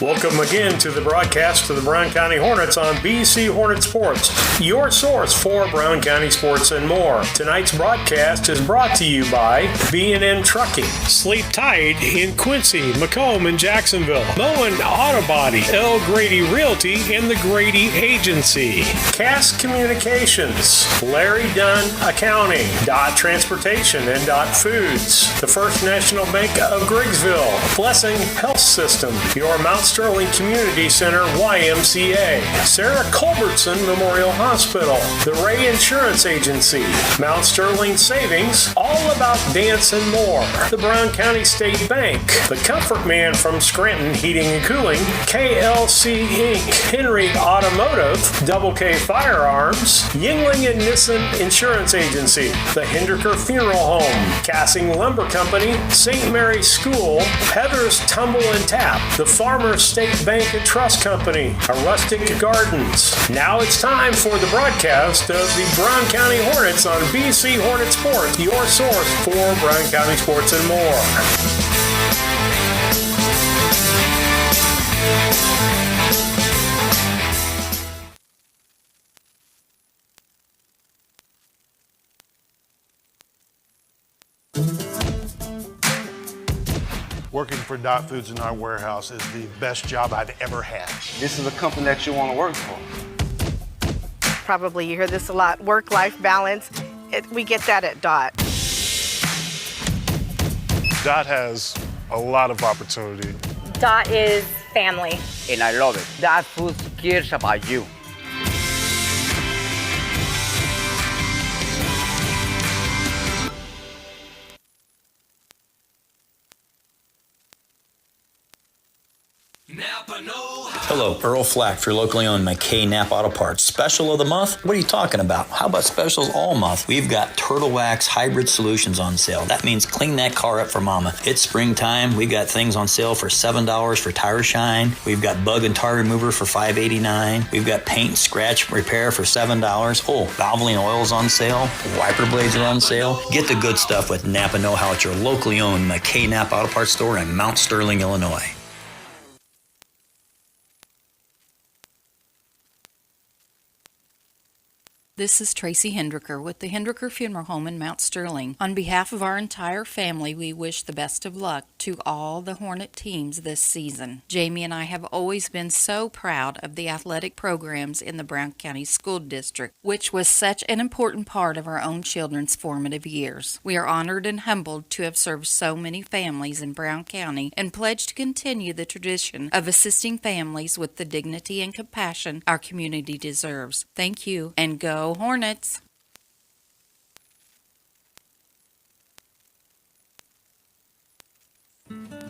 Welcome again to the broadcast of the Brown County Hornets on BC Hornet Sports, your source for Brown County sports and more. Tonight's broadcast is brought to you by B&M Trucking, Sleep Tight in Quincy, Macomb, and Jacksonville, Moen Auto Body, L. Grady Realty, and the Grady Agency, Cass Communications, Larry Dunn Accounting, Dot Transportation, and Dot Foods, the First National Bank of Griggsville, Blessing Health System, your Mount Sterling Community Center YMCA, Sarah Culbertson Memorial Hospital, the Ray Insurance Agency, Mount Sterling Savings, All About Dance and More, the Brown County State Bank, the Comfort Man from Scranton Heating and Cooling, KLC Inc., Henry Automotive, Double K Firearms, Yingling and Nissen Insurance Agency, the Hendricker Funeral Home, Cassing Lumber Company, St. Mary's School, Heather's Tumble and Tap, the Farmers State Bank and Trust Company, Rustic Gardens. Now it's time for the broadcast of the Brown County Hornets on BC Hornet Sports, your source for Brown County sports and more. Working for Dot Foods in our warehouse is the best job I've ever had. This is a company that you want to work for. Probably you hear this a lot, work-life balance. We get that at Dot. Dot has a lot of opportunity. Dot is family. And I love it. Dot Foods cares about you. Hello, Earl Flack for your locally owned McKay Napa Auto Parts. Special of the month? What are you talking about? How about specials all month? We've got Turtle Wax Hybrid Solutions on sale. That means clean that car up for mama. It's springtime. We got things on sale for $7 for tire shine. We've got bug and tar remover for $5.89. We've got paint and scratch repair for $7. Oh, Valvoline oil's on sale. Wiper blades are on sale. Get the good stuff with Napa Know-How at your locally owned McKay Napa Auto Parts store in Mount Sterling, Illinois. This is Tracy Hendricker with the Hendricker Funeral Home in Mount Sterling. On behalf of our entire family, we wish the best of luck to all the Hornet teams this season. Jamie and I have always been so proud of the athletic programs in the Brown County School District, which was such an important part of our own children's formative years. We are honored and humbled to have served so many families in Brown County and pledge to continue the tradition of assisting families with the dignity and compassion our community deserves. Thank you, and go Hornets!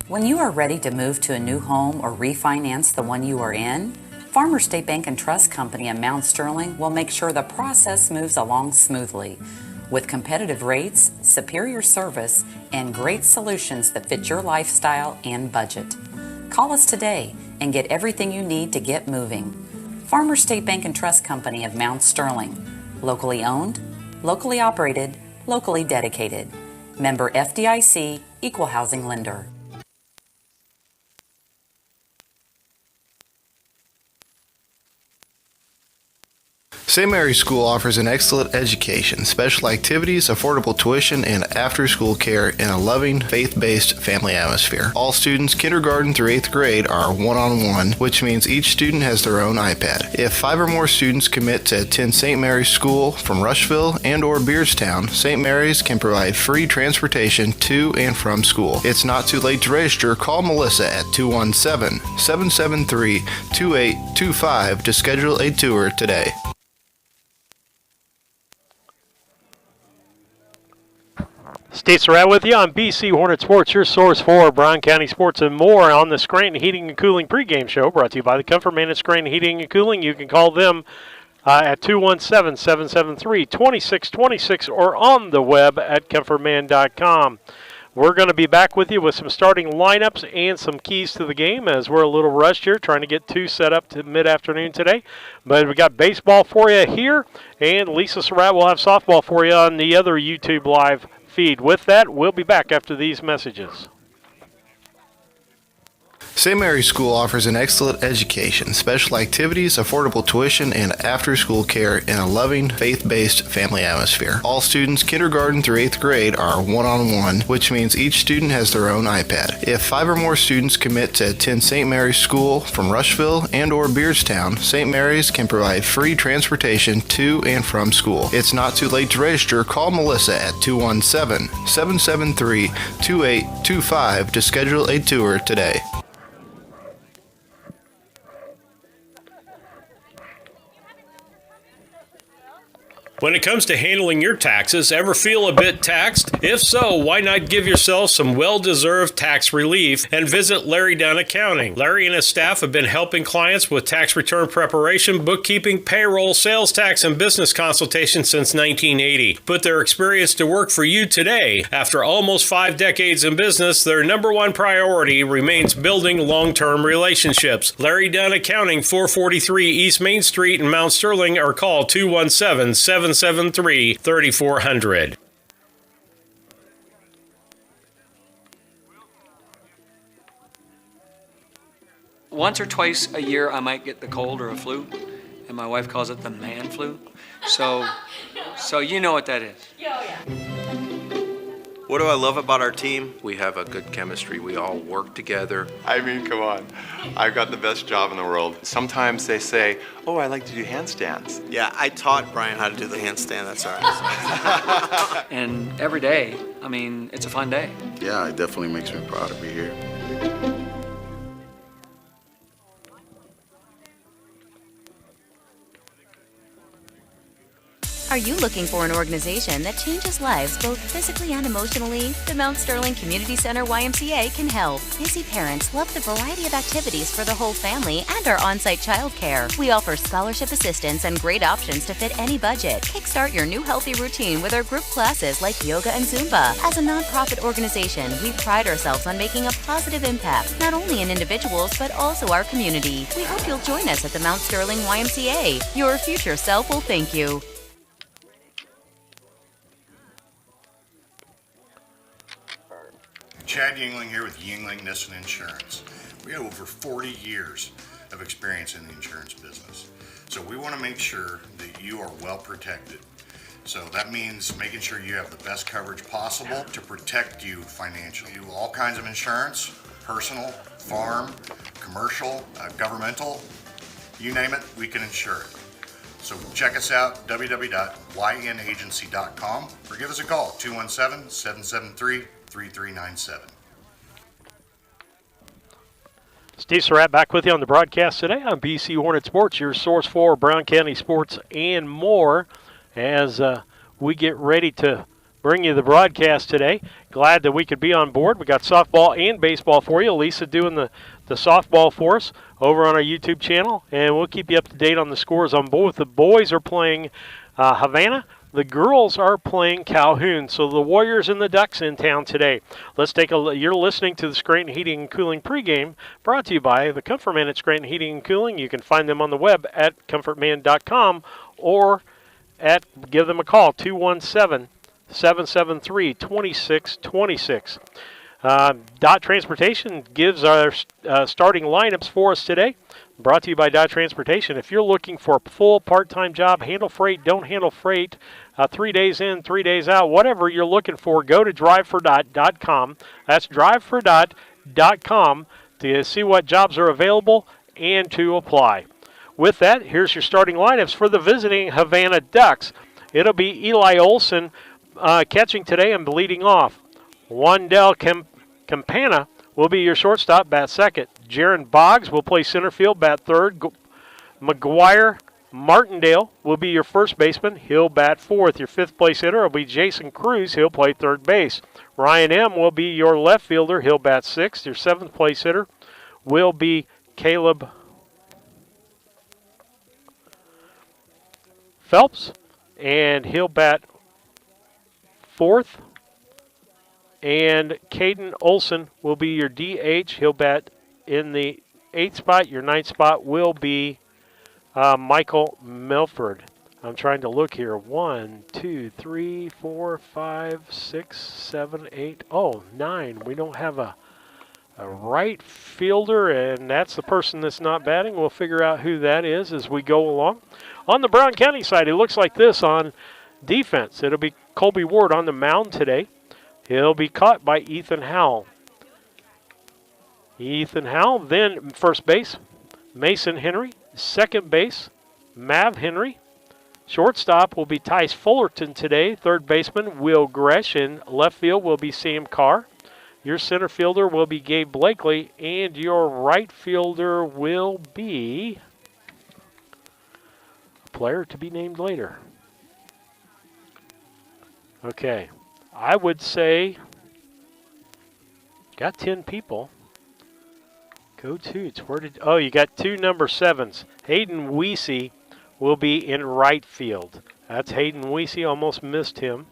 When you are ready to move to a new home or refinance the one you are in, Farmers State Bank and Trust Company in Mount Sterling will make sure the process moves along smoothly with competitive rates, superior service, and great solutions that fit your lifestyle and budget. Call us today and get everything you need to get moving. Farmers State Bank and Trust Company of Mount Sterling. Locally owned, locally operated, locally dedicated. Member FDIC, Equal Housing Lender. St. Mary's School offers an excellent education, special activities, affordable tuition, and after-school care in a loving, faith-based family atmosphere. All students, kindergarten through 8th grade, are one-on-one, which means each student has their own iPad. If 5 or more students commit to attend St. Mary's School from Rushville and or Beardstown, St. Mary's can provide free transportation to and from school. It's not too late to register. Call Melissa at 217-773-2825 to schedule a tour today. Steve Surratt with you on BC Hornet Sports, your source for Brown County sports and more on the Scranton Heating and Cooling pregame show, brought to you by the Comfort Man at Scranton Heating and Cooling. You can call them at 217-773-2626 or on the web at comfortman.com. We're going to be back with you with some starting lineups and some keys to the game as we're a little rushed here, trying to get 2 set up to mid-afternoon today. But we got baseball for you here, and Lisa Surratt will have softball for you on the other YouTube Live feed. With that, we'll be back after these messages. St. Mary's School offers an excellent education, special activities, affordable tuition, and after-school care in a loving, faith-based family atmosphere. All students, kindergarten through 8th grade, are one-on-one, which means each student has their own iPad. If 5 or more students commit to attend St. Mary's School from Rushville and or Beardstown, St. Mary's can provide free transportation to and from school. It's not too late to register. Call Melissa at 217-773-2825 to schedule a tour today. When it comes to handling your taxes, ever feel a bit taxed? If so, why not give yourself some well-deserved tax relief and visit Larry Dunn Accounting. Larry and his staff have been helping clients with tax return preparation, bookkeeping, payroll, sales tax, and business consultation since 1980. Put their experience to work for you today. After almost 5 decades in business, their number one priority remains building long-term relationships. Larry Dunn Accounting, 443 East Main Street in Mount Sterling, or call 217-773-3400. Once or twice a year, I might get the cold or a flu, and my wife calls it the man flu. So you know what that is. What do I love about our team? We have a good chemistry. We all work together. I mean, come on. I've got the best job in the world. Sometimes they say, oh, I like to do handstands. Yeah, I taught Brian how to do the handstand. That's all right. And every day, I mean, it's a fun day. Yeah, it definitely makes me proud to be here. Are you looking for an organization that changes lives both physically and emotionally? The Mount Sterling Community Center YMCA can help. Busy parents love the variety of activities for the whole family and our on-site childcare. We offer scholarship assistance and great options to fit any budget. Kickstart your new healthy routine with our group classes like yoga and Zumba. As a nonprofit organization, we pride ourselves on making a positive impact, not only in individuals, but also our community. We hope you'll join us at the Mount Sterling YMCA. Your future self will thank you. Chad Yingling here with Yingling Nissen Insurance. We have over 40 years of experience in the insurance business. So we want to make sure that you are well protected. So that means making sure you have the best coverage possible to protect you financially. We do all kinds of insurance, personal, farm, commercial, governmental, you name it, we can insure it. So check us out, www.ynagency.com, or give us a call, 217-773-3397. Steve Surratt back with you on the broadcast today on BC Hornet Sports, your source for Brown County sports and more, as we get ready to bring you the broadcast today. Glad that we could be on board. We got softball and baseball for you. Lisa doing the softball for us over on our YouTube channel, and we'll keep you up to date on the scores on both. The boys are playing Havana. The girls are playing Calhoun. So the Warriors and the Ducks in town today. Let's take you're listening to the Scranton Heating and Cooling pregame, brought to you by the Comfort Man at Scranton Heating and Cooling. You can find them on the web at comfortman.com or give them a call, 217-773-2626. Dot Transportation gives our starting lineups for us today. Brought to you by Dot Transportation. If you're looking for a full part-time job, handle freight, don't handle freight, 3 days in, 3 days out, whatever you're looking for, go to drivefordot.com. That's drivefordot.com to see what jobs are available and to apply. With that, here's your starting lineups for the visiting Havana Ducks. It'll be Eli Olson catching today and leading off. Wandell Campana will be your shortstop, bat second. Jaron Boggs will play center field, bat third. McGuire Martindale will be your first baseman. He'll bat fourth. Your fifth place hitter will be Jason Cruz. He'll play third base. Ryan M. will be your left fielder. He'll bat sixth. Your seventh place hitter will be Caleb Phelps, and he'll bat fourth. And Cayden Olson will be your DH. He'll bat in the 8th spot. Your 9th spot will be Michael Milford. I'm trying to look here. 1, 2, 3, 4, 5, 6, 7, 8. Oh, 9. We don't have a a right fielder, and that's the person that's not batting. We'll figure out who that is as we go along. On the Brown County side, it looks like this on defense. It'll be Colby Ward on the mound today. He'll be caught by Ethan Howell. Ethan Howell, then first base, Mason Henry. Second base, Mav Henry. Shortstop will be Tice Fullerton today. Third baseman, Will Gresh. And left field will be Sam Carr. Your center fielder will be Gabe Blakely. And your right fielder will be a player to be named later. Okay. I would say got 10 people. Go Toots. Oh, you got 2 number 7s. Hayden Weesey will be in right field. That's Hayden Weesey. Almost missed him.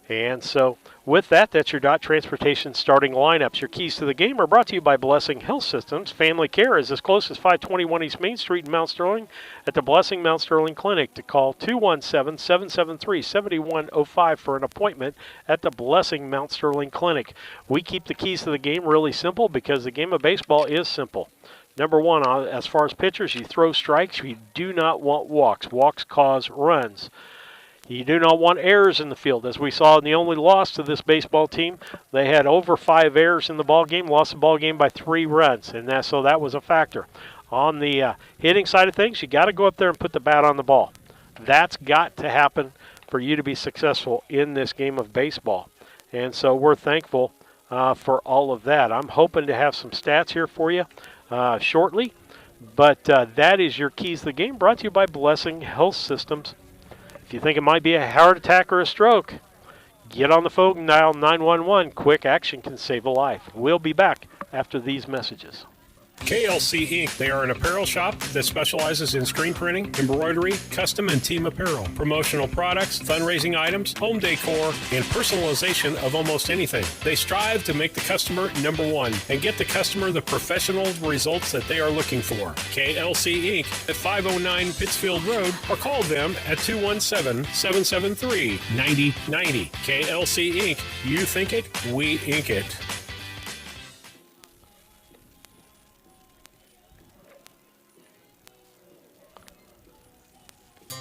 And so with that, that's your Dot Transportation starting lineups. Your keys to the game are brought to you by Blessing Health Systems. Family care is as close as 521 East Main Street in Mount Sterling at the Blessing Mount Sterling Clinic. To call 217-773-7105 for an appointment at the Blessing Mount Sterling Clinic. We keep the keys to the game really simple because the game of baseball is simple. Number one, as far as pitchers, you throw strikes. You do not want walks. Walks cause runs. You do not want errors in the field. As we saw in the only loss to this baseball team, they had over 5 errors in the ball game, lost the ball game by 3 runs, and so that was a factor. On the hitting side of things, you got to go up there and put the bat on the ball. That's got to happen for you to be successful in this game of baseball. And so we're thankful for all of that. I'm hoping to have some stats here for you shortly, but that is your keys to the game, brought to you by Blessing Health Systems. If you think it might be a heart attack or a stroke, get on the phone and dial 911. Quick action can save a life. We'll be back after these messages. KLC Inc. They are an apparel shop that specializes in screen printing, embroidery, custom and team apparel, promotional products, fundraising items, home decor, and personalization of almost anything. They strive to make the customer number one and get the customer the professional results that they are looking for. KLC Inc. at 509 Pittsfield Road, or call them at 217-773-9090. KLC Inc. You think it, we ink it.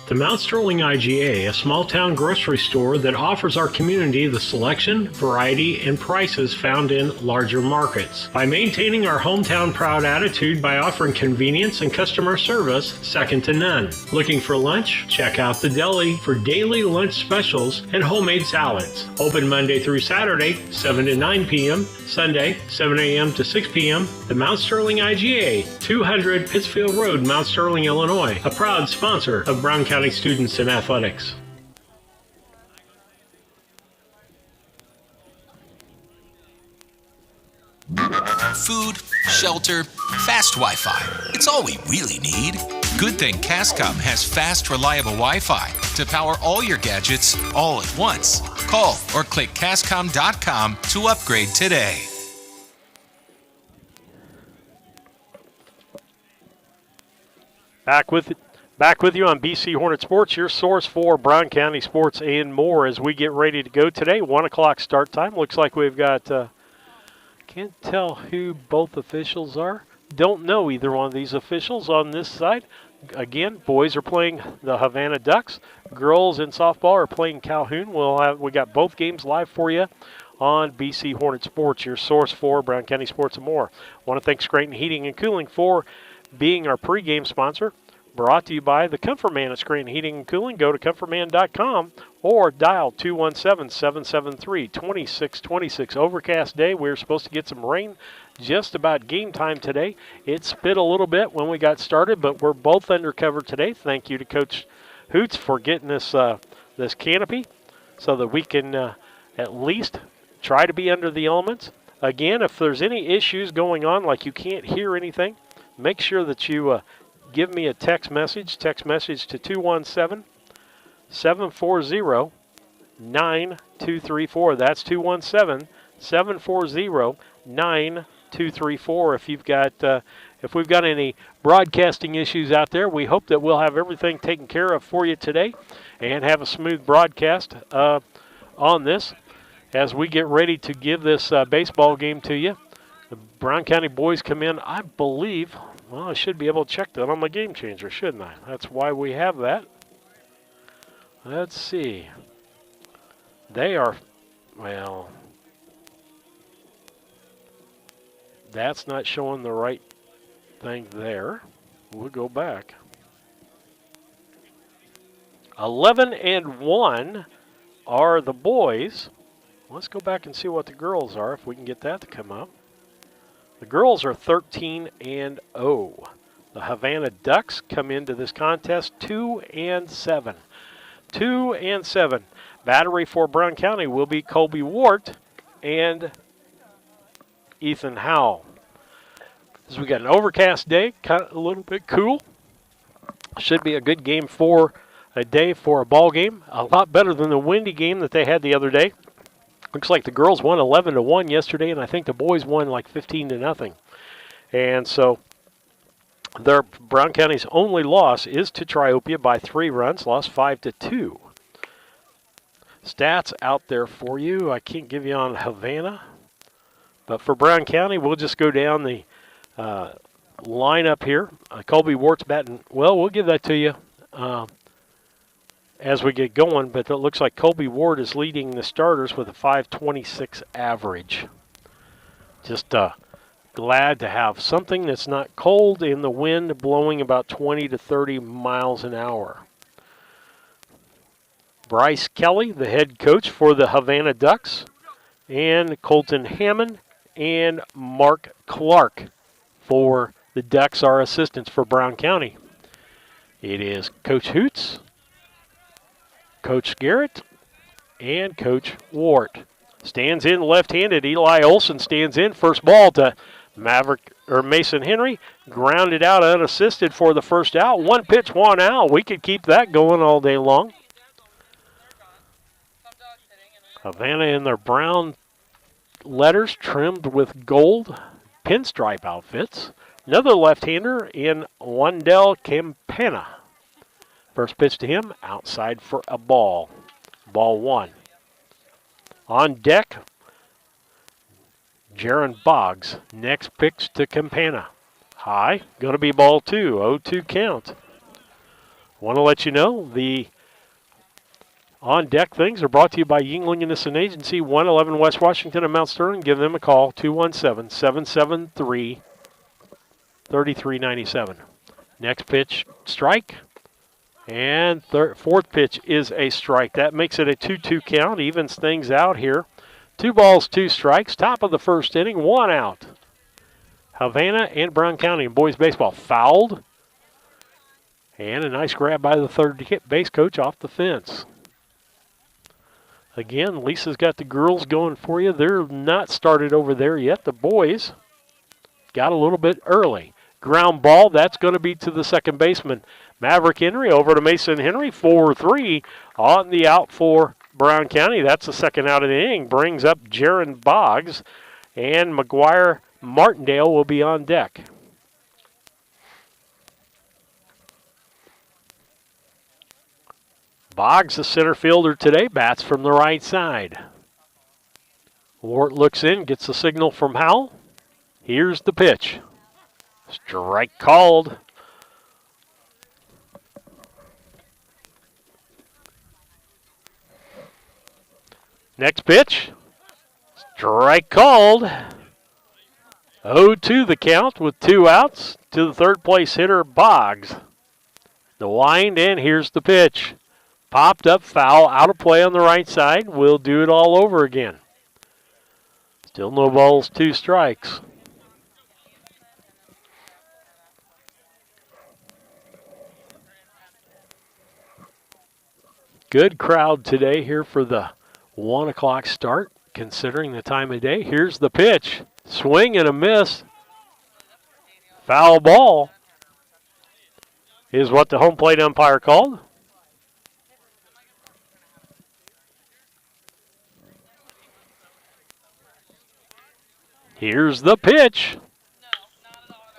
The Mount Sterling IGA, a small-town grocery store that offers our community the selection, variety, and prices found in larger markets. By maintaining our hometown proud attitude by offering convenience and customer service second to none. Looking for lunch? Check out the deli for daily lunch specials and homemade salads. Open Monday through Saturday, 7 to 9 p.m., Sunday, 7 a.m. to 6 p.m. The Mount Sterling IGA, 200 Pittsfield Road, Mount Sterling, Illinois, a proud sponsor of Brown County students in athletics. Food, shelter, fast Wi-Fi. It's all we really need. Good thing Cascom has fast, reliable Wi-Fi to power all your gadgets all at once. Call or click Cascom.com to upgrade today. Back with you on BC Hornet Sports, your source for Brown County sports and more as we get ready to go today. 1 o'clock start time. Looks like we've got, can't tell who both officials are. Don't know either one of these officials on this side. Again, boys are playing the Havana Ducks. Girls in softball are playing Calhoun. We got both games live for you on BC Hornet Sports, your source for Brown County sports and more. Want to thank Scranton Heating and Cooling for being our pregame sponsor. Brought to you by the Comfort Man at Scranton Heating and Cooling. Go to comfortman.com or dial 217-773-2626. Overcast day. We're supposed to get some rain just about game time today. It spit a little bit when we got started, but we're both under cover today. Thank you to Coach Hoots for getting this this canopy so that we can at least try to be under the elements. Again, if there's any issues going on, like you can't hear anything, make sure that you give me a text message to 217-740-9234. That's 217-740-9234. If we've got any broadcasting issues out there, we hope that we'll have everything taken care of for you today and have a smooth broadcast on this as we get ready to give this baseball game to you. The Brown County boys come in, I believe. Well, I should be able to check that on my game changer, shouldn't I? That's why we have that. Let's see. They are, well, that's not showing the right thing there. We'll go back. 11-1 are the boys. Let's go back and see what the girls are, if we can get that to come up. The girls are 13-0. The Havana Ducks come into this contest 2-7. 2-7. Battery for Brown County will be Colby Wart and Ethan Howell. As we got an overcast day, kind of a little bit cool. Should be a good game for a day for a ball game. A lot better than the windy game that they had the other day. Looks like the girls won 11-1 yesterday, and I think the boys won like 15-0. And so their Brown County's only loss is to Triopia by 3 runs, lost 5-2. Stats out there for you. I can't give you on Havana, but for Brown County, we'll just go down the lineup here. Colby Wart's batting well. We'll give that to you as we get going, but it looks like Colby Ward is leading the starters with a .526 average. Just glad to have something that's not cold in the wind blowing about 20 to 30 miles an hour. Bryce Kelly, the head coach for the Havana Ducks, and Colton Hammond and Mark Clark for the Ducks are assistants for Brown County. It is Coach Hoots, Coach Garrett, and Coach Wart. Stands in left-handed. Eli Olson stands in. First ball to Mason Henry. Grounded out unassisted for the first out. 1 pitch, 1 out. We could keep that going all day long. Havana in their brown letters trimmed with gold pinstripe outfits. Another left-hander in Wandel Campana. First pitch to him, outside for a ball. Ball 1. On deck, Jaron Boggs. Next pitch to Campana. High, going to be ball 2, 0-2 count. Want to let you know the on-deck things are brought to you by Yingling Innocent Agency, 111 West Washington and Mount Sterling. Give them a call, 217-773-3397. Next pitch, strike. And fourth pitch is a strike. That makes it a 2-2 count, evens things out here. 2 balls, 2 strikes. Top of the first inning, 1 out. Havana and Brown County in boys baseball fouled. And a nice grab by the third base coach off the fence. Again, Lisa's got the girls going for you. They're not started over there yet. The boys got a little bit early. Ground ball, that's going to be to the second baseman. Maverick Henry over to Mason Henry, 4-3 on the out for Brown County. That's the second out of the inning. Brings up Jaron Boggs, and McGuire Martindale will be on deck. Boggs, the center fielder today, bats from the right side. Wart looks in, gets the signal from Howell. Here's the pitch. Strike called. Next pitch. Strike called. 0-2 the count with 2 outs to the third place hitter, Boggs. The wind, and here's the pitch. Popped up, foul, out of play on the right side. We'll do it all over again. Still no balls, 2 strikes. Good crowd today here for the 1 o'clock start, considering the time of day. Here's the pitch. Swing and a miss. Foul ball is what the home plate umpire called. Here's the pitch.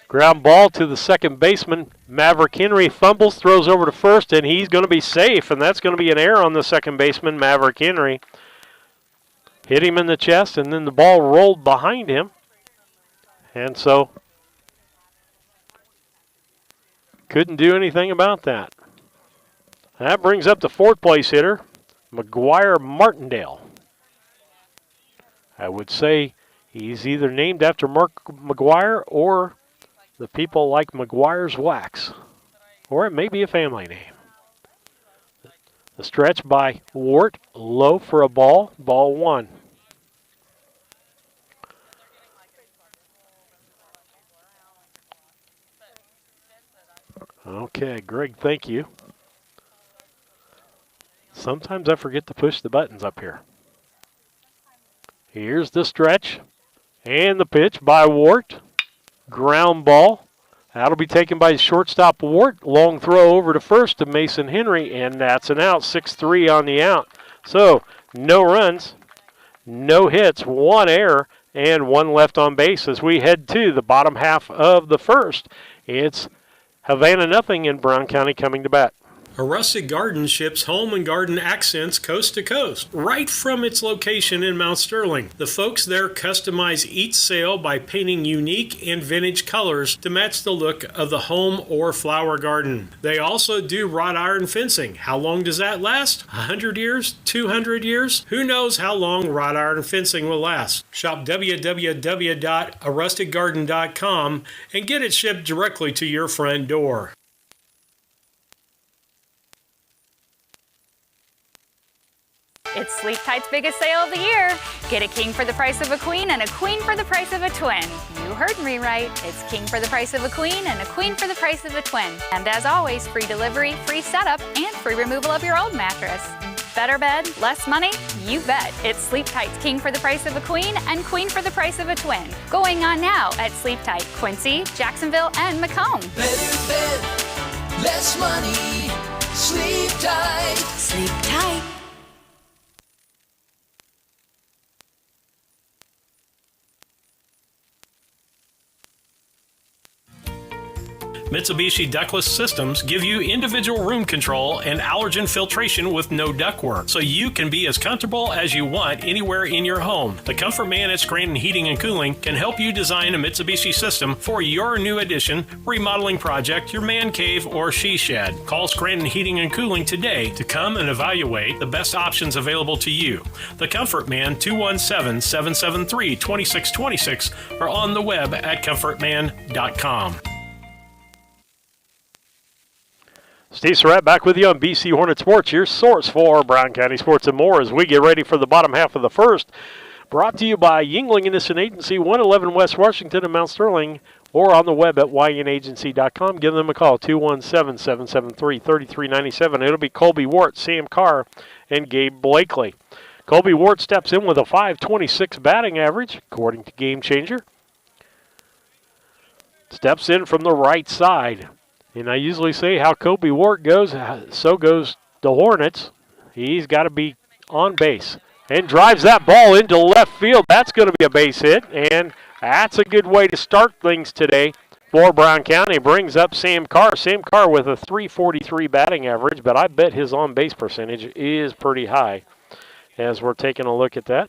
Ground ball to the second baseman. Maverick Henry fumbles, throws over to first, and he's going to be safe, and that's going to be an error on the second baseman, Maverick Henry. Hit him in the chest, and then the ball rolled behind him. And so couldn't do anything about that. That brings up the fourth place hitter, McGuire Martindale. I would say he's either named after Mark McGuire or the people like McGuire's Wax. Or it may be a family name. The stretch by Wart, low for a ball, ball one. Okay, Greg, thank you. Sometimes I forget to push the buttons up here. Here's the stretch and the pitch by Wart. Ground ball. That'll be taken by shortstop Wart. Long throw over to first to Mason Henry, and that's an out. 6-3 on the out. So no runs, no hits, one error, and one left on base as we head to the bottom half of the first. It's Havana nothing and Brown County coming to bat. A Rustic Garden ships home and garden accents coast to coast, right from its location in Mount Sterling. The folks there customize each sail by painting unique and vintage colors to match the look of the home or flower garden. They also do wrought iron fencing. How long does that last? 100 years? 200 years? Who knows how long wrought iron fencing will last? Shop www.arusticgarden.com and get it shipped directly to your front door. It's Sleep Tight's biggest sale of the year. Get a king for the price of a queen and a queen for the price of a twin. You heard me right. It's king for the price of a queen and a queen for the price of a twin. And as always, free delivery, free setup, and free removal of your old mattress. Better bed, less money? You bet. It's Sleep Tight's king for the price of a queen and queen for the price of a twin. Going on now at Sleep Tight, Quincy, Jacksonville, and Macomb. Better bed, less money. Sleep Tight. Sleep Tight. Mitsubishi ductless systems give you individual room control and allergen filtration with no ductwork, so you can be as comfortable as you want anywhere in your home. The Comfort Man at Scranton Heating and Cooling can help you design a Mitsubishi system for your new addition, remodeling project, your man cave, or she shed. Call Scranton Heating and Cooling today to come and evaluate the best options available to you. The Comfort Man, 217-773-2626, or on the web at comfortman.com. Steve Surratt back with you on BC Hornet Sports, your source for Brown County sports and more as we get ready for the bottom half of the first. Brought to you by Yingling Innocent Agency, 111 West Washington and Mount Sterling, or on the web at ynagency.com. Give them a call, 217-773-3397. It'll be Colby Wart, Sam Carr, and Gabe Blakely. Colby Wart steps in with a .526 batting average, according to Game Changer. Steps in from the right side. And I usually say how Colby Wart goes, so goes the Hornets. He's got to be on base. And drives that ball into left field. That's going to be a base hit. And that's a good way to start things today for Brown County. Brings up Sam Carr. Sam Carr with a .343 batting average, but I bet his on-base percentage is pretty high as we're taking a look at that.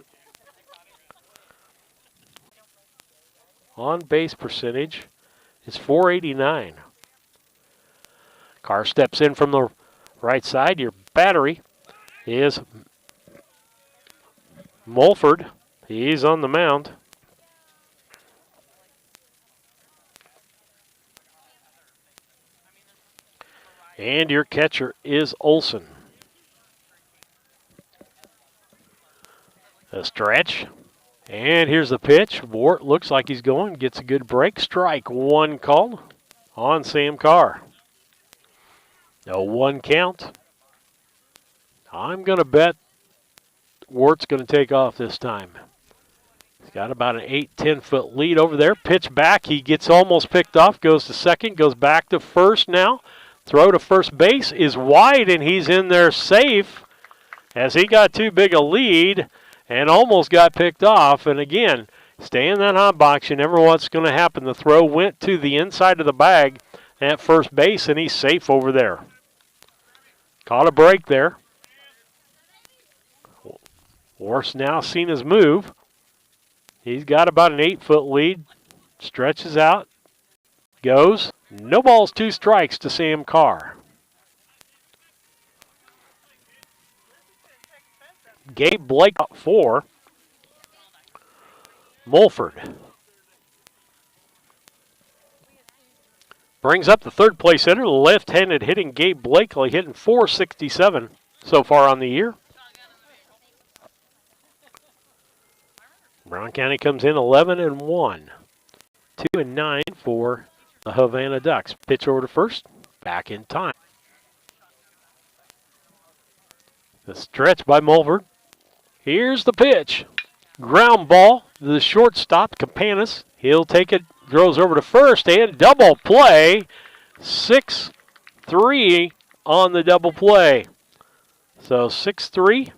On-base percentage is .489. Carr steps in from the right side. Your battery is Mulford. He's on the mound. And your catcher is Olson. A stretch. And here's the pitch. Wart looks like he's going. Gets a good break. Strike one called on Sam Carr. No one count. I'm going to bet Wart's going to take off this time. He's got about an 8-10 foot lead over there. Pitch back. He gets almost picked off. Goes to second. Goes back to first now. Throw to first base is wide, and he's in there safe as he got too big a lead and almost got picked off. And again, stay in that hot box. You never know what's going to happen. The throw went to the inside of the bag at first base, and he's safe over there. Caught a break there. Wart's now seen his move. He's got about an 8-foot lead. Stretches out. Goes. No balls, 2 strikes to Sam Carr. Gabe Blake 4. Mulford brings up the third place hitter, the left-handed hitting Gabe Blakely, hitting .467 so far on the year. Brown County comes in 11-1, 2-9 for the Havana Ducks. Pitch over to first, back in time. The stretch by Mulford. Here's the pitch. Ground ball to the shortstop, Campanis. He'll take it, throws over to first, and double play. 6-3 on the double play. So 6-3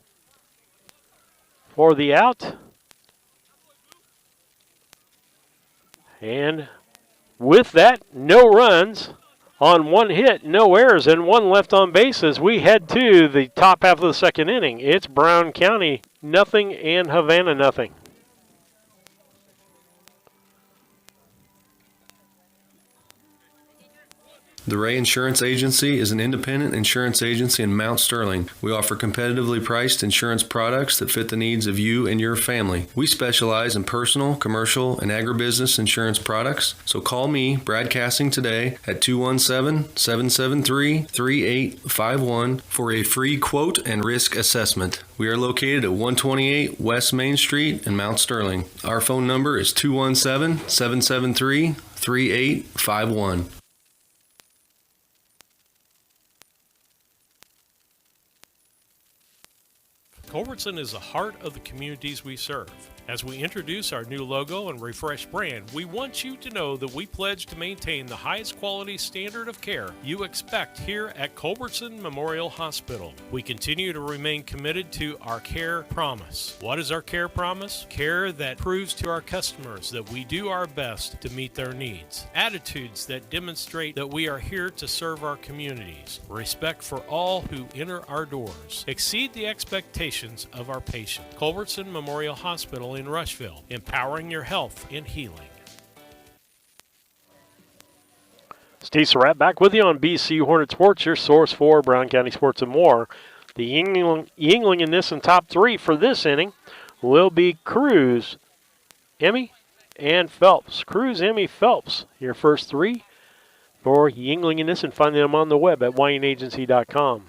for the out. And with that, no runs on 1 hit, no errors, and 1 left on base as we head to the top half of the second inning. It's Brown County nothing and Havana nothing. The Ray Insurance Agency is an independent insurance agency in Mount Sterling. We offer competitively priced insurance products that fit the needs of you and your family. We specialize in personal, commercial, and agribusiness insurance products. So call me, Brad Cassing, today at 217-773-3851 for a free quote and risk assessment. We are located at 128 West Main Street in Mount Sterling. Our phone number is 217-773-3851. Culbertson is the heart of the communities we serve. As we introduce our new logo and refreshed brand, we want you to know that we pledge to maintain the highest quality standard of care you expect here at Culbertson Memorial Hospital. We continue to remain committed to our care promise. What is our care promise? Care that proves to our customers that we do our best to meet their needs. Attitudes that demonstrate that we are here to serve our communities. Respect for all who enter our doors. Exceed the expectations of our patients. Culbertson Memorial Hospital in Rushville, empowering your health and healing. Steve Surratt back with you on BC Hornet Sports, your source for Brown County sports and more. The Yingling and Nissen top 3 for this inning will be Cruz, Emmy, and Phelps. Cruz, Emmy, Phelps, your first 3 for Yingling and Nissen. Find them on the web at YNAgency.com.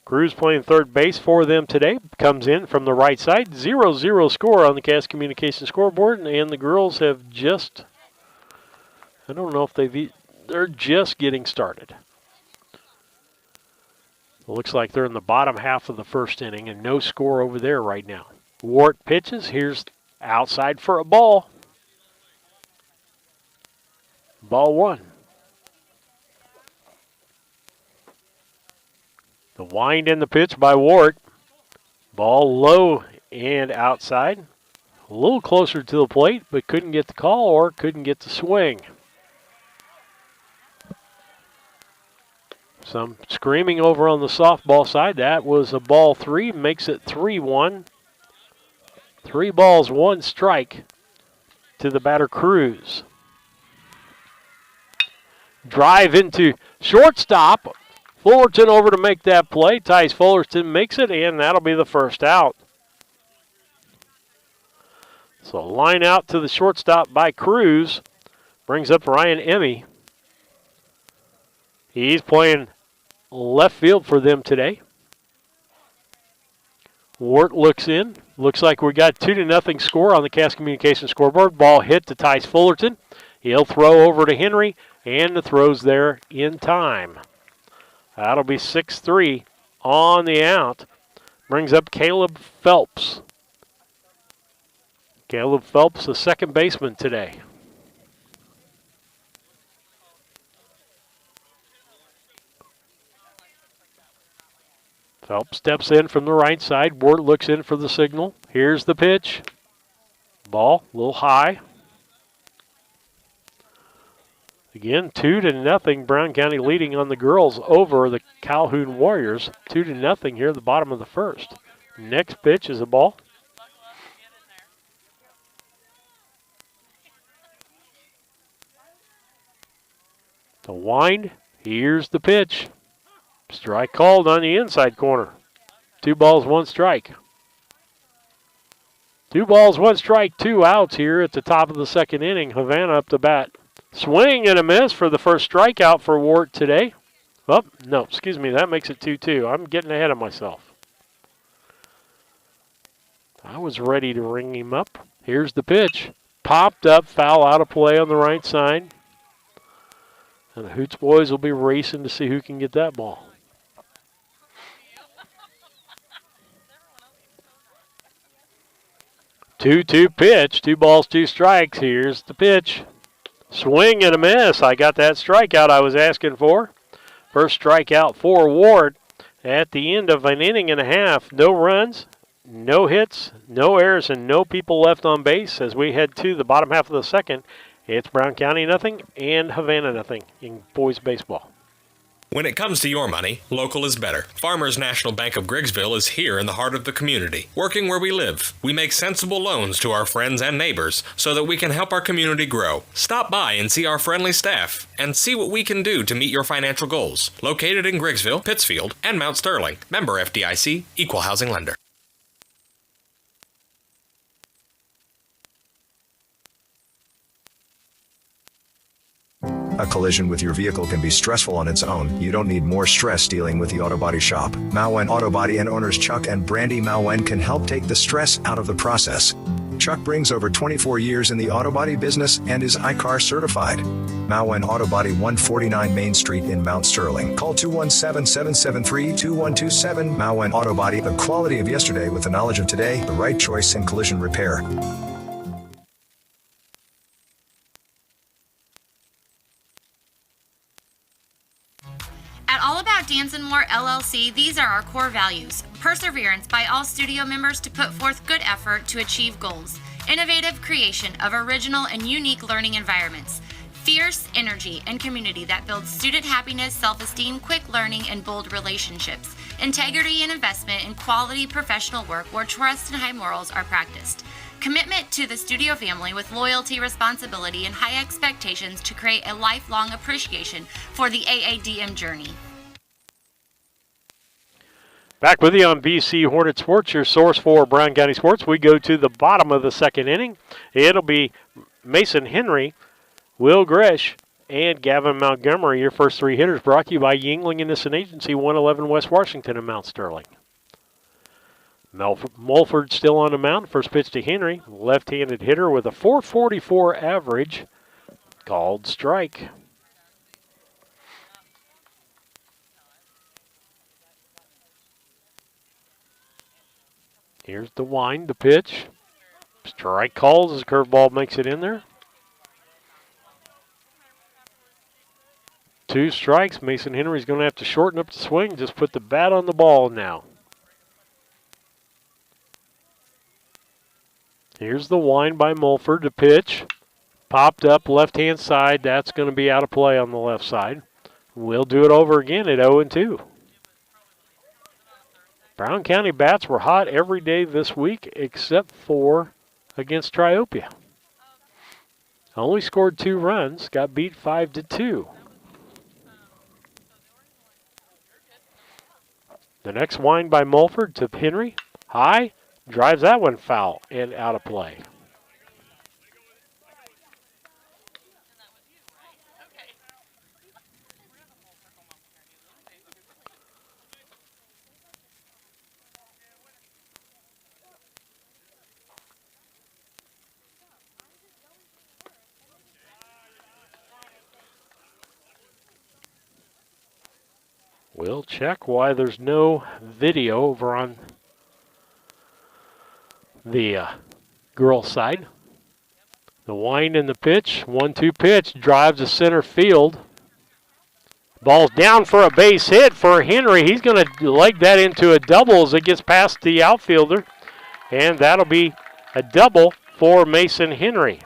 Cruz playing third base for them today. Comes in from the right side. 0-0 score on the Cass Communication scoreboard. And the girls have just, I don't know if they're just getting started. It looks like they're in the bottom half of the first inning and no score over there right now. Wart pitches. Here's outside for a ball. Ball 1. The wind in the pitch by Wart. Ball low and outside. A little closer to the plate, but couldn't get the call or couldn't get the swing. Some screaming over on the softball side. That was a ball 3, makes it 3-1. 3 balls, 1 strike to the batter Cruz. Drive into shortstop. Fullerton over to make that play. Tice Fullerton makes it, and that'll be the first out. So line out to the shortstop by Cruz. Brings up Ryan Emmy. He's playing left field for them today. Wart looks in. Looks like we got 2-0 score on the Cass Communication scoreboard. Ball hit to Tice Fullerton. He'll throw over to Henry, and the throw's there in time. That'll be 6-3 on the out. Brings up Caleb Phelps. Caleb Phelps, the second baseman today. Phelps steps in from the right side. Ward looks in for the signal. Here's the pitch. Ball, a little high. Again, 2-0, Brown County leading on the girls over the Calhoun Warriors. 2-0 here at the bottom of the first. Next pitch is a ball. The wind. Here's the pitch. Strike called on the inside corner. 2 balls, 1 strike. 2 balls, 1 strike, 2 outs here at the top of the second inning. Havana up to bat. Swing and a miss for the first strikeout for Wart today. Oh, no, excuse me, that makes it 2-2. I'm getting ahead of myself. I was ready to ring him up. Here's the pitch. Popped up, foul out of play on the right side. And the Hoots boys will be racing to see who can get that ball. 2-2 pitch, 2 balls, 2 strikes. Here's the pitch. Swing and a miss. I got that strikeout I was asking for. First strikeout for Ward at the end of an inning and a half. No runs, no hits, no errors, and no people left on base as we head to the bottom half of the second. It's Brown County nothing and Havana nothing in boys baseball. When it comes to your money, local is better. Farmers National Bank of Griggsville is here in the heart of the community, working where we live. We make sensible loans to our friends and neighbors so that we can help our community grow. Stop by and see our friendly staff and see what we can do to meet your financial goals. Located in Griggsville, Pittsfield, and Mount Sterling. Member FDIC, Equal Housing Lender. A collision with your vehicle can be stressful on its own. You don't need more stress dealing with the Auto Body Shop. Mauen Auto Body and owners Chuck and Brandy Mauen can help take the stress out of the process. Chuck brings over 24 years in the auto body business and is Ymca certified. Mauen Auto Body, 149 Main Street in Mount Sterling. Call 217-773-2127. Mauen Auto Body, the quality of yesterday with the knowledge of today, the right choice in collision repair. At All About Dance and More LLC, these are our core values. Perseverance by all studio members to put forth good effort to achieve goals. Innovative creation of original and unique learning environments. Fierce energy and community that builds student happiness, self-esteem, quick learning, and bold relationships. Integrity and investment in quality professional work where trust and high morals are practiced. Commitment to the studio family with loyalty, responsibility, and high expectations to create a lifelong appreciation for the AADM journey. Back with you on BC Hornet Sports, your source for Brown County sports. We go to the bottom of the second inning. It'll be Mason Henry, Will Grish, and Gavin Montgomery, your first 3 hitters, brought to you by Yingling Innocent Agency, 111 West Washington in Mount Sterling. Mulford still on the mound. First pitch to Henry. Left-handed hitter with a .444 average. Called strike. Here's the wind, the pitch. Strike calls as curveball makes it in there. 2 strikes. Mason Henry's going to have to shorten up the swing. Just put the bat on the ball now. Here's the wind by Mulford, the pitch. Popped up left-hand side. That's going to be out of play on the left side. We'll do it over again at 0-2. Brown County bats were hot every day this week except for against Triopia. Only scored 2 runs, got beat 5-2. The next wind by Mulford to Henry. High. Drives that one foul and out of play. We'll check why there's no video over on the girls' side. The wind and the pitch. 1-2 pitch. Drives to center field. Ball's down for a base hit for Henry. He's going to leg that into a double as it gets past the outfielder. And that'll be a double for Mason Henry.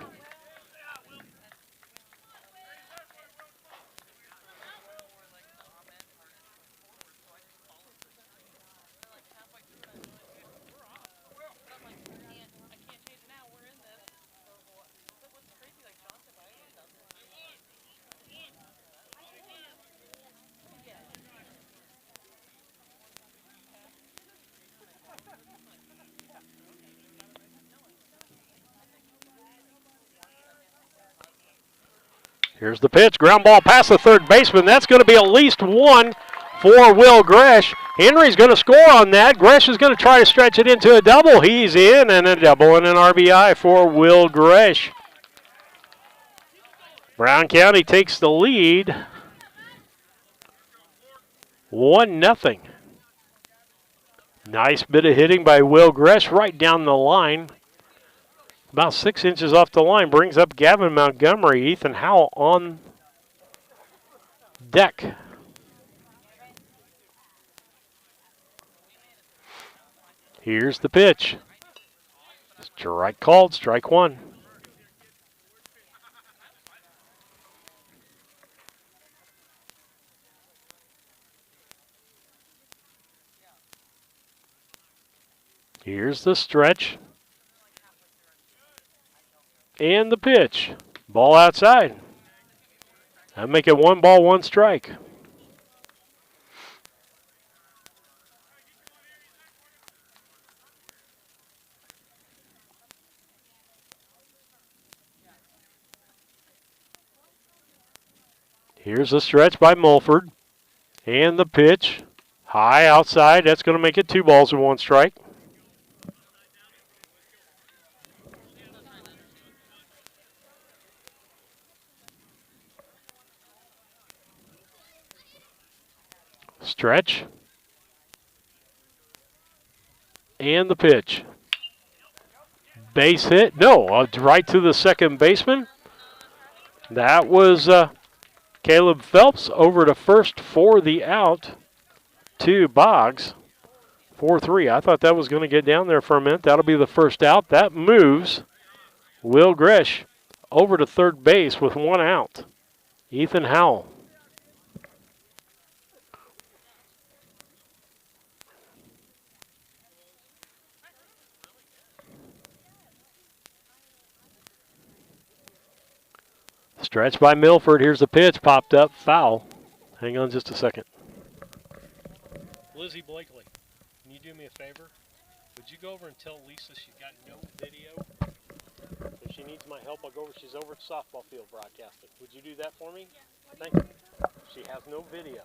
Here's the pitch. Ground ball past the third baseman. That's going to be at least one for Will Gresh. Henry's going to score on that. Gresh is going to try to stretch it into a double. He's in, and a double and an RBI for Will Gresh. Brown County takes the lead 1-0. Nice bit of hitting by Will Gresh right down the line. About 6 inches off the line. Brings up Gavin Montgomery. Ethan Howell on deck. Here's the pitch. Strike called, strike one. Here's the stretch. And the pitch. Ball outside. That'll make it 1 ball, 1 strike. Here's the stretch by Mulford. And the pitch. High outside. That's going to make it 2 balls and 1 strike. Stretch. And the pitch. Base hit. No, right to the second baseman. That was Caleb Phelps over to first for the out to Boggs. 4-3. I thought that was going to get down there for a minute. That'll be the first out. That moves Will Gresh over to third base with 1 out. Ethan Howell. Stretch by Milford. Here's the pitch. Popped up. Foul. Hang on just a second. Lizzie Blakely, can you do me a favor? Would you go over and tell Lisa she's got no video? If she needs my help, I'll go over. She's over at softball field broadcasting. Would you do that for me? Thank you. She has no video.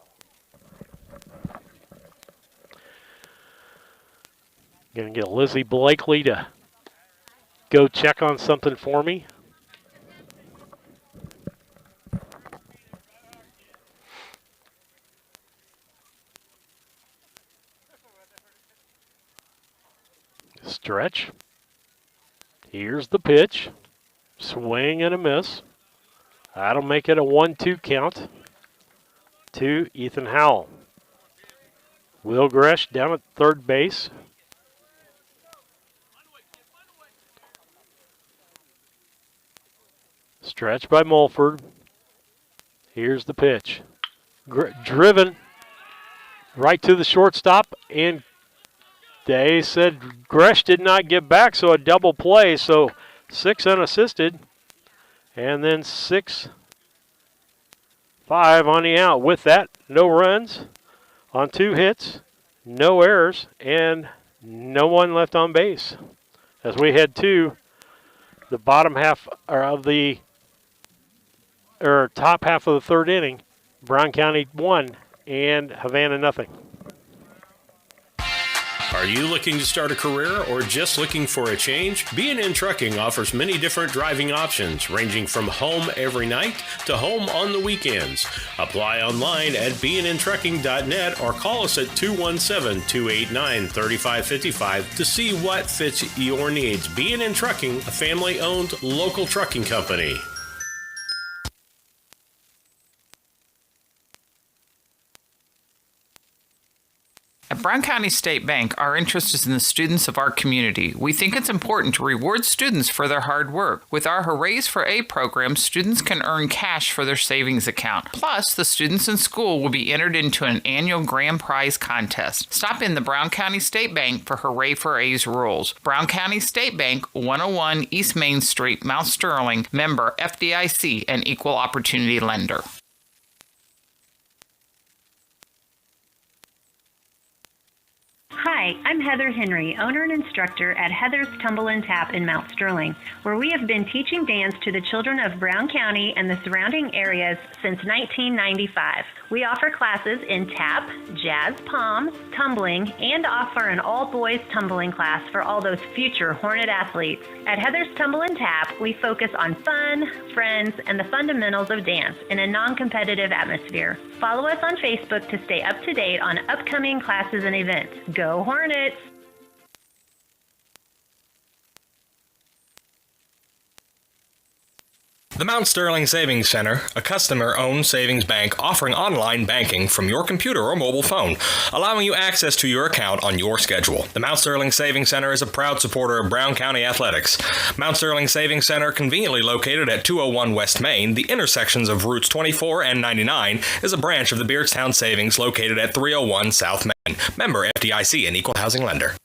Going to get Lizzie Blakely to go check on something for me. Stretch. Here's the pitch. Swing and a miss. That'll make it a 1-2 count to Ethan Howell. Will Gresh down at third base. Stretch by Mulford. Here's the pitch. Driven right to the shortstop, and they said Gresh did not get back, so a double play. So 6 unassisted, and then 6-5 on the out. With that, no runs on 2 hits, no errors, and no one left on base. As we head to the bottom half of the top half of the third inning, Brown County 1 and Havana 0. Are you looking to start a career or just looking for a change? B&N Trucking offers many different driving options, ranging from home every night to home on the weekends. Apply online at bnntrucking.net or call us at 217-289-3555 to see what fits your needs. B&N Trucking, a family-owned local trucking company. At Brown County State Bank, our interest is in the students of our community. We think it's important to reward students for their hard work. With our Hoorays for A program, students can earn cash for their savings account. Plus, the students in school will be entered into an annual grand prize contest. Stop in the Brown County State Bank for Hooray for A's rules. Brown County State Bank, 101 East Main Street, Mount Sterling, member FDIC, and equal opportunity lender. Hi, I'm Heather Henry, owner and instructor at Heather's Tumble and Tap in Mount Sterling, where we have been teaching dance to the children of Brown County and the surrounding areas since 1995. We offer classes in tap, jazz palm, tumbling, and offer an all-boys tumbling class for all those future Hornet athletes. At Heather's Tumble and Tap, we focus on fun, friends, and the fundamentals of dance in a non-competitive atmosphere. Follow us on Facebook to stay up to date on upcoming classes and events. Go Hornets! The Mount Sterling Savings Center, a customer-owned savings bank offering online banking from your computer or mobile phone, allowing you access to your account on your schedule. The Mount Sterling Savings Center is a proud supporter of Brown County athletics. Mount Sterling Savings Center, conveniently located at 201 West Main, the intersections of routes 24 and 99, is a branch of the Beardstown Savings located at 301 South Main. Member FDIC and Equal Housing Lender.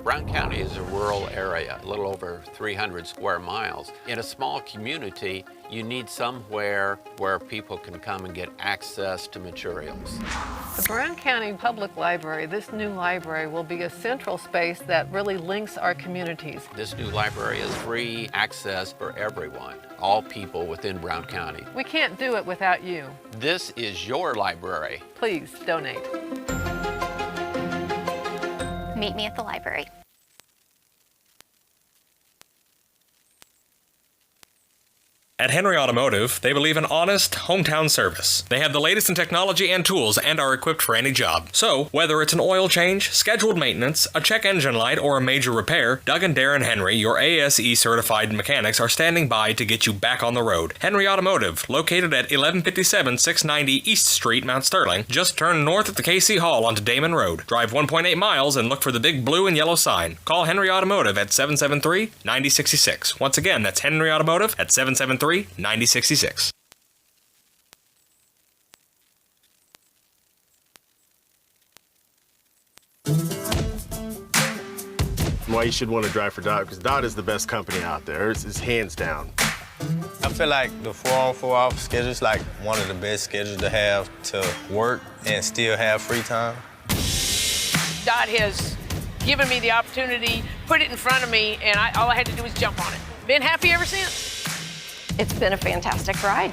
Brown County is a rural area, a little over 300 square miles. In a small community, you need somewhere where people can come and get access to materials. The Brown County Public Library, this new library, will be a central space that really links our communities. This new library is free access for everyone, all people within Brown County. We can't do it without you. This is your library. Please donate. Meet me at the library. At Henry Automotive, they believe in honest, hometown service. They have the latest in technology and tools and are equipped for any job. So, whether it's an oil change, scheduled maintenance, a check engine light, or a major repair, Doug and Darren Henry, your ASE-certified mechanics, are standing by to get you back on the road. Henry Automotive, located at 1157 690 East Street, Mount Sterling. Just turn north at the KC Hall onto Damon Road. Drive 1.8 miles and look for the big blue and yellow sign. Call Henry Automotive at 773-9066. Once again, that's Henry Automotive at 773-9066. Why you should want to drive for Dodd, because Dodd is the best company out there. It's hands down. I feel like the 4-on 4-off schedule is like one of the best schedules to have to work and still have free time. Dodd has given me the opportunity, put it in front of me, and all I had to do was jump on it. Been happy ever since. It's been a fantastic ride.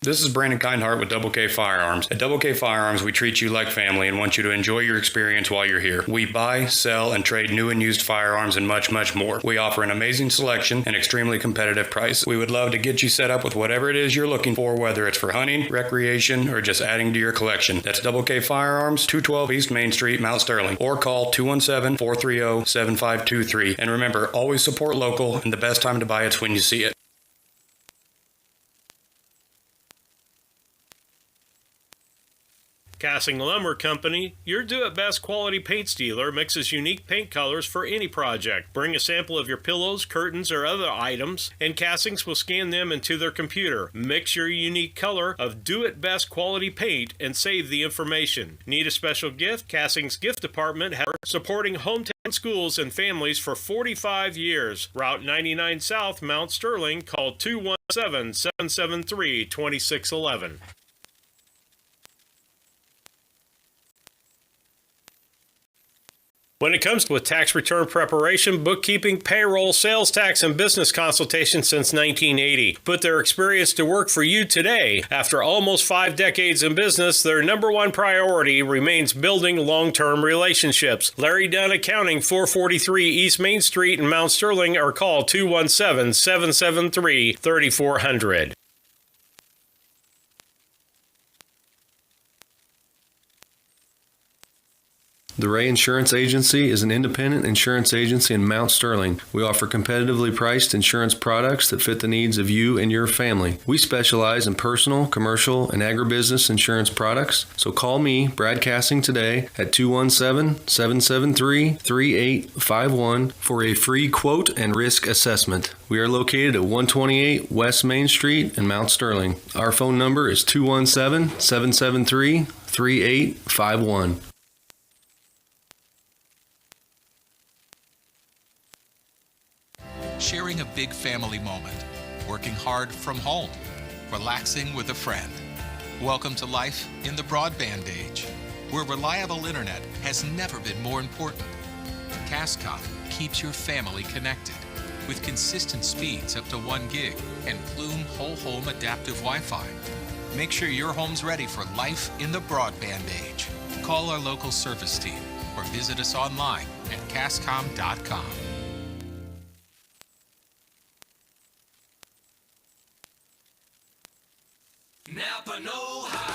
This is Brandon Kindhart with Double K Firearms. At Double K Firearms, we treat you like family and want you to enjoy your experience while you're here. We buy, sell, and trade new and used firearms and much, much more. We offer an amazing selection and extremely competitive price. We would love to get you set up with whatever it is you're looking for, whether it's for hunting, recreation, or just adding to your collection. That's Double K Firearms, 212 East Main Street, Mount Sterling, or call 217-430-7523. And remember, always support local, and the best time to buy it's when you see it. Casting Lumber Company, your do-it-best quality paint dealer, mixes unique paint colors for any project. Bring a sample of your pillows, curtains, or other items, and Castings will scan them into their computer. Mix your unique color of do-it-best quality paint and save the information. Need a special gift? Castings Gift Department has supporting hometown schools and families for 45 years. Route 99 South, Mount Sterling. Call 217-773-2611. When it comes to tax return preparation, bookkeeping, payroll, sales tax, and business consultation since 1980, put their experience to work for you today. After almost 5 decades in business, their number one priority remains building long-term relationships. Larry Dunn Accounting, 443 East Main Street in Mount Sterling, or call 217-773-3400. The Ray Insurance Agency is an independent insurance agency in Mount Sterling. We offer competitively priced insurance products that fit the needs of you and your family. We specialize in personal, commercial, and agribusiness insurance products. So call me, Brad Cassing, today at 217-773-3851 for a free quote and risk assessment. We are located at 128 West Main Street in Mount Sterling. Our phone number is 217-773-3851. sharing a big family moment, working hard from home, relaxing with a friend. Welcome to life in the broadband age, where reliable internet has never been more important. Cascom keeps your family connected with consistent speeds up to 1 gig and Plume whole home adaptive Wi-Fi. Make sure your home's ready for life in the broadband age. Call our local service team or visit us online at cascom.com.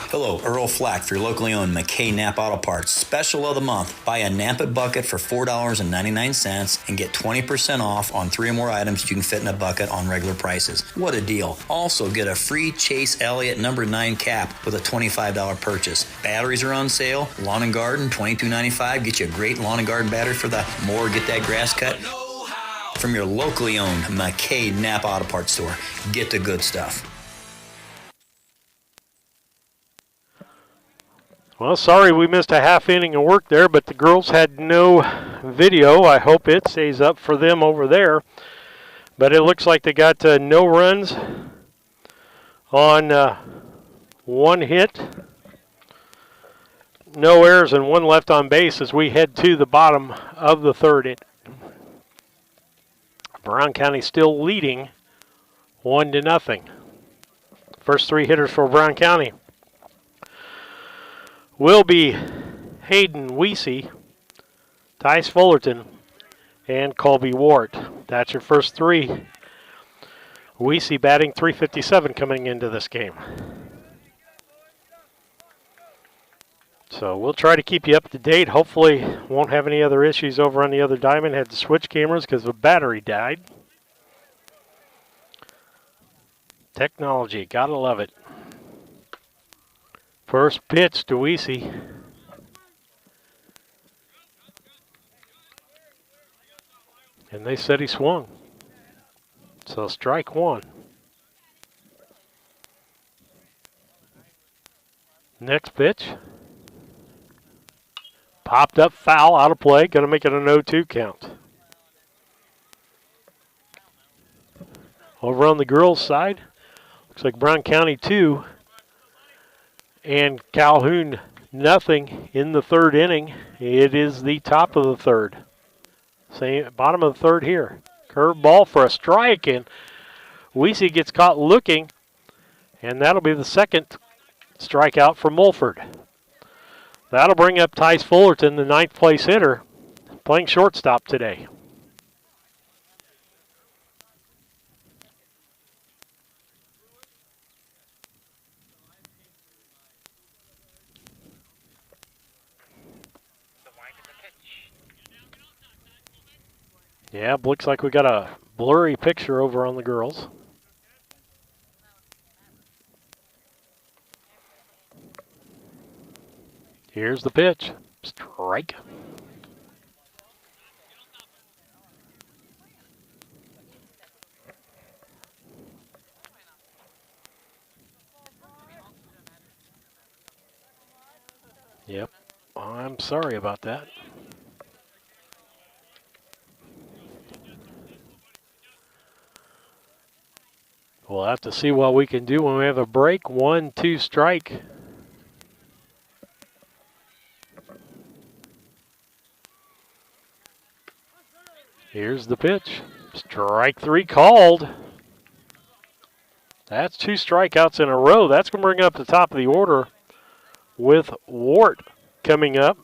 Hello, Earl Flack for your locally owned McKay Napa Auto Parts. Special of the month. Buy a Napa bucket for $4.99 and get 20% off on 3 or more items you can fit in a bucket on regular prices. What a deal. Also get a free Chase Elliott number 9 cap with a $25 purchase. Batteries are on sale. Lawn and Garden, $22.95. Get you a great lawn and garden battery for the mower. Get that grass cut. From your locally owned McKay Napa Auto Parts store. Get the good stuff. Well, sorry we missed a half inning of work there, but the girls had no video. I hope it stays up for them over there. But it looks like they got no runs on 1 hit, no errors, and 1 left on base as we head to the bottom of the 3rd. Brown County still leading 1-0. First 3 hitters for Brown County will be Hayden Weesey, Tice Fullerton, and Colby Ward. That's your first 3. Weesey batting .357 coming into this game. So we'll try to keep you up to date. Hopefully won't have any other issues over on the other diamond. Had to switch cameras because the battery died. Technology, gotta love it. First pitch to Weesey. And they said he swung. So strike 1. Next pitch. Popped up foul, out of play. Going to make it an 0-2 count. Over on the girls' side, looks like Brown County 2. And Calhoun nothing in the 3rd inning. It is the top of the 3rd. Same bottom of the 3rd here. Curve ball for a strike, and Weesey gets caught looking, and that'll be the 2nd strikeout for Mulford. That'll bring up Tice Fullerton, the 9th place hitter, playing shortstop today. Yeah, looks like we got a blurry picture over on the girls. Here's the pitch. Strike. Yep. I'm sorry about that. We'll have to see what we can do when we have a break. 1-2 strike. Here's the pitch. Strike 3 called. That's 2 strikeouts in a row. That's going to bring up the top of the order with Wart coming up.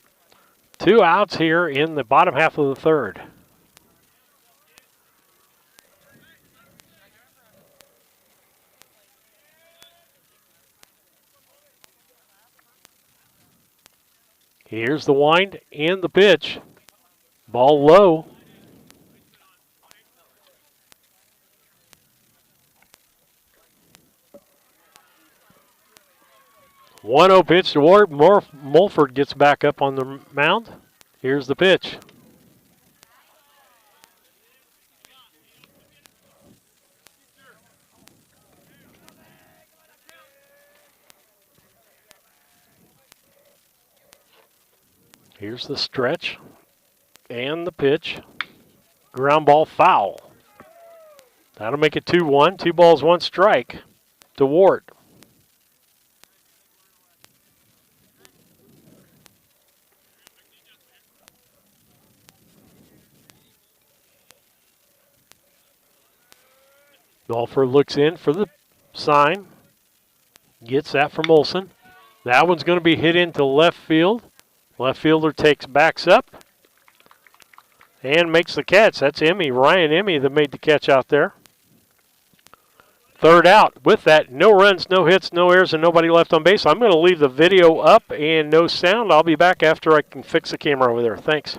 2 outs here in the bottom half of the 3rd. Here's the wind and the pitch. Ball low. One 0 pitch to Ward. Mulford gets back up on the mound. Here's the pitch. Here's the stretch and the pitch. Ground ball foul. That'll make it 2-1. 2 balls, 1 strike to Ward. Golfer looks in for the sign. Gets that from Olson. That one's going to be hit into left field. Left fielder backs up and makes the catch. That's Ymca, Ryan Ymca, that made the catch out there. Third out. With that, no runs, no hits, no errors, and nobody left on base. I'm going to leave the video up and no sound. I'll be back after I can fix the camera over there. Thanks.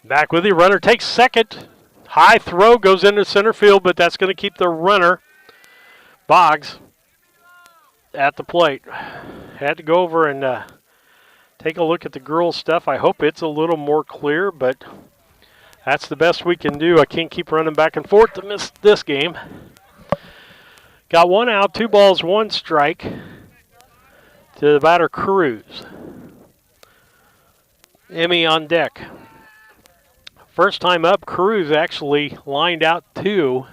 Back with you. Runner takes second. High throw goes into center field, but that's going to keep the runner, Boggs, at the plate. Had to go over and take a look at the girls' stuff. I hope it's a little more clear, but that's the best we can do. I can't keep running back and forth to miss this game. Got one out, 2 balls, 1 strike to the batter, Cruz. Ymca on deck. First time up, Cruz actually lined out to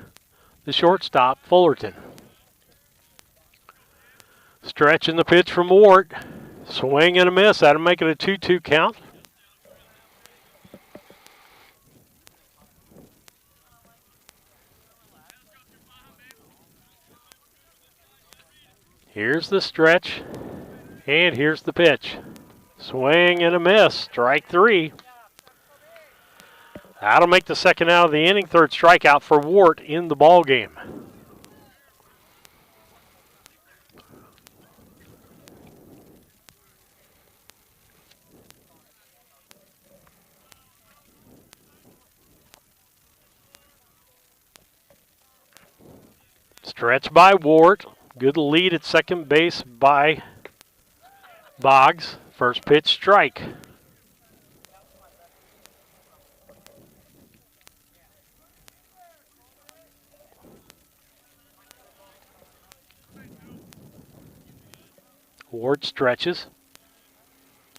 the shortstop, Fullerton. Stretching the pitch from Wart. Swing and a miss. That'll make it a 2-2 count. Here's the stretch, and here's the pitch. Swing and a miss. Strike 3. That'll make the second out of the inning. Third strikeout for Wart in the ball game. Stretch by Wart. Good lead at second base by Boggs. First pitch strike. Ward stretches.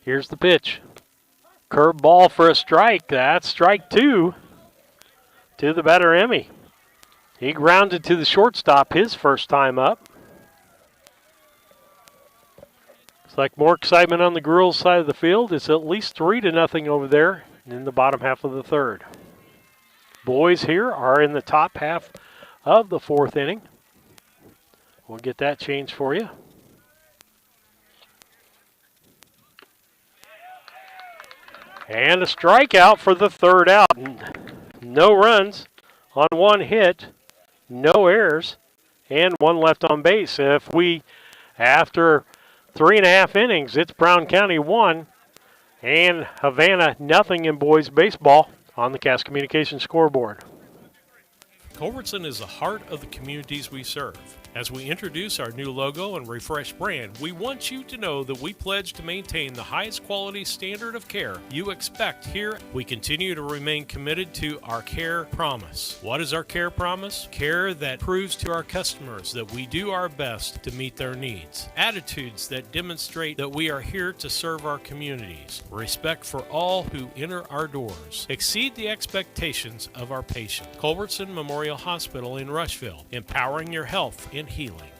Here's the pitch. Curve ball for a strike. That's strike 2 to the batter, Ymca. He grounded to the shortstop his first time up. It's like more excitement on the girls' side of the field. It's at least 3-0 over there in the bottom half of the third. Boys here are in the top half of the 4th inning. We'll get that changed for you. And a strikeout for the third out. No runs on 1 hit, no errors, and 1 left on base. If we, after 3.5 innings, it's Brown County 1 and Havana nothing in boys baseball on the Cass Communications scoreboard. Culbertson is the heart of the communities we serve. As we introduce our new logo and refreshed brand, we want you to know that we pledge to maintain the highest quality standard of care you expect here. We continue to remain committed to our care promise. What is our care promise? Care that proves to our customers that we do our best to meet their needs. Attitudes that demonstrate that we are here to serve our communities. Respect for all who enter our doors. Exceed the expectations of our patient. Culbertson Memorial Hospital in Rushville, empowering your health and healing.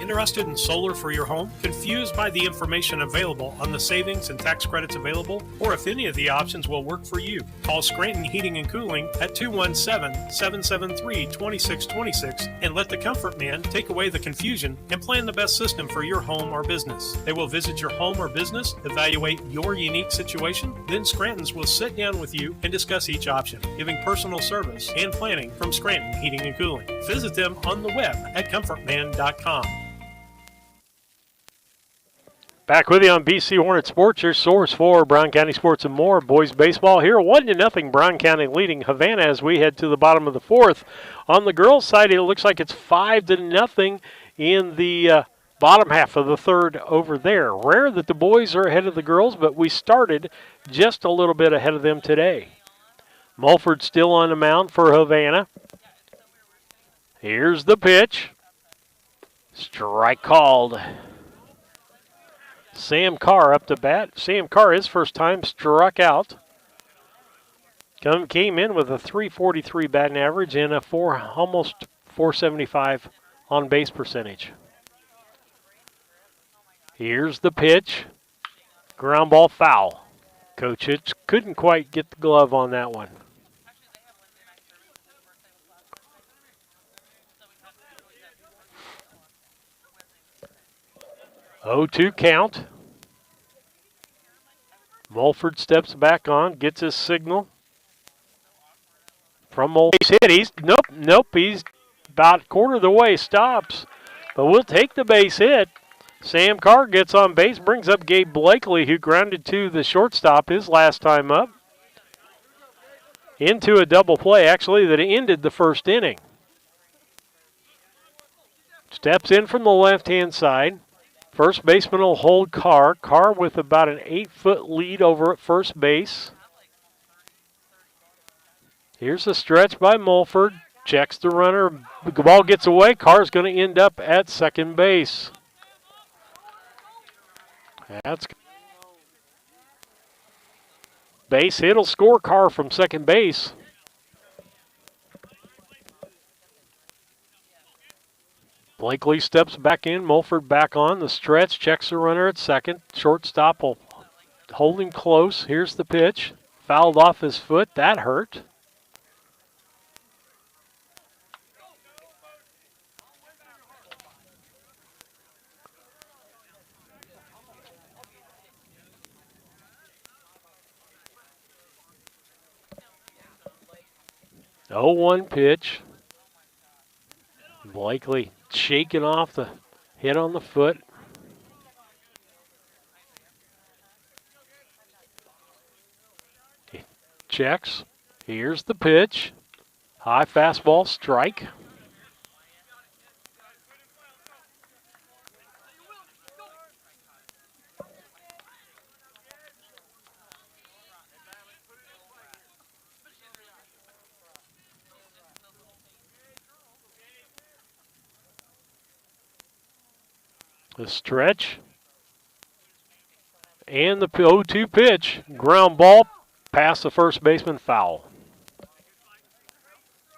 Interested in solar for your home? Confused by the information available on the savings and tax credits available? Or if any of the options will work for you? Call Scranton Heating and Cooling at 217-773-2626 and let the Comfort Man take away the confusion and plan the best system for your home or business. They will visit your home or business, evaluate your unique situation, then Scranton's will sit down with you and discuss each option, giving personal service and planning from Scranton Heating and Cooling. Visit them on the web at comfortman.com. Back with you on BC Hornet Sports, your source for Brown County sports and more. Boys baseball here, 1-0. Brown County leading Havana as we head to the bottom of the 4th. On the girls' side, it looks like it's 5-0 in the bottom half of the 3rd over there. Rare that the boys are ahead of the girls, but we started just a little bit ahead of them today. Mulford still on the mound for Havana. Here's the pitch. Strike called. Sam Carr up to bat. Sam Carr, his first time, struck out. Came in with a .343 batting average and a almost .475 on base percentage. Here's the pitch. Ground ball foul. Coach Hitch couldn't quite get the glove on that one. .0-2 count. Mulford steps back on, gets his signal from base hit. He's nope. He's about a quarter of the way, stops, but we'll take the base hit. Sam Carr gets on base, brings up Gabe Blakely, who grounded to the shortstop his last time up. Into a double play, actually, that ended the first inning. Steps in from the left-hand side. First baseman will hold Carr. Carr with about an 8-foot lead over at first base. Here's a stretch by Mulford. Checks the runner. The ball gets away. Carr's going to end up at second base. That's base hit will score Carr from second base. Blakely steps back in. Mulford back on the stretch. Checks the runner at second. Shortstop will hold him close. Here's the pitch. Fouled off his foot. That hurt. Oh, 1 pitch. Blakely shaking off the hit on the foot. He checks. Here's the pitch. High fastball strike. The stretch. And the 0-2 pitch. Ground ball past the first baseman, foul.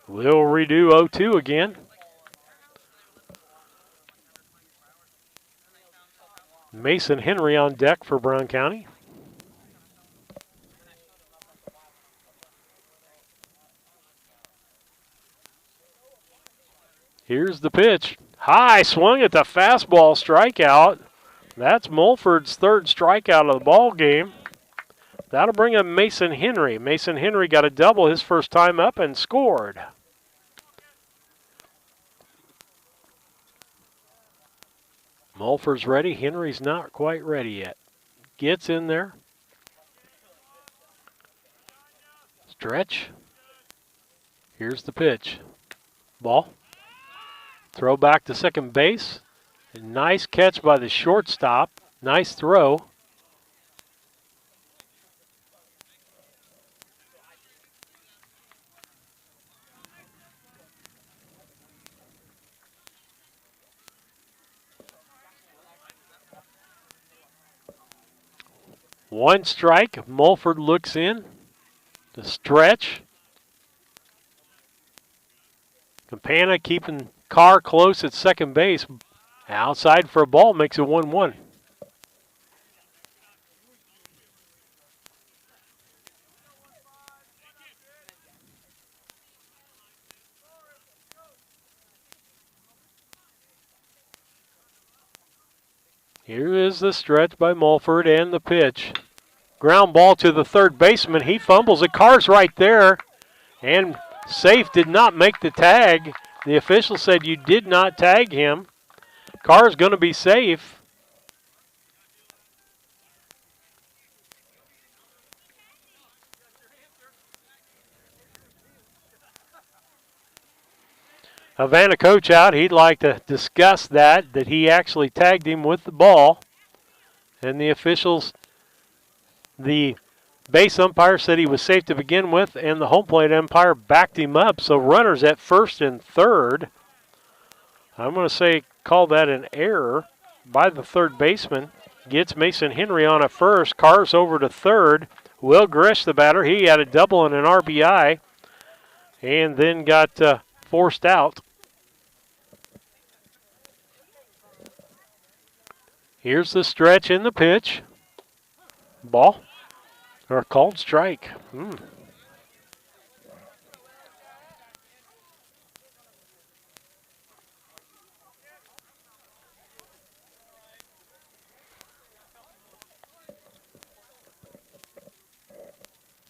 We'll redo 0-2 again. Mason Henry on deck for Brown County. Here's the pitch. High, swung at the fastball, strikeout. That's Mulford's third strikeout of the ball game. That'll bring up Mason Henry. Mason Henry got a double his first time up and scored. Mulford's ready. Henry's not quite ready yet. Gets in there. Stretch. Here's the pitch. Ball. Throw back to second base. A nice catch by the shortstop. Nice throw. One strike. Mulford looks in. The stretch. Campana keeping Carr close at second base. Outside for a ball, makes it 1-1. Here is the stretch by Mulford and the pitch. Ground ball to the third baseman. He fumbles it. Carr's right there. And safe, did not make the tag. The official said you did not tag him. Carr's going to be safe. Havana coach out. He'd like to discuss that he actually tagged him with the ball. And the officials, the base umpire said he was safe to begin with, and the home plate umpire backed him up. So runners at first and third. I'm going to say call that an error by the third baseman. Gets Mason Henry on at first. Carr's over to third. Will Grish, the batter, he had a double and an RBI and then got forced out. Here's the stretch and the pitch. Ball. Or a called strike.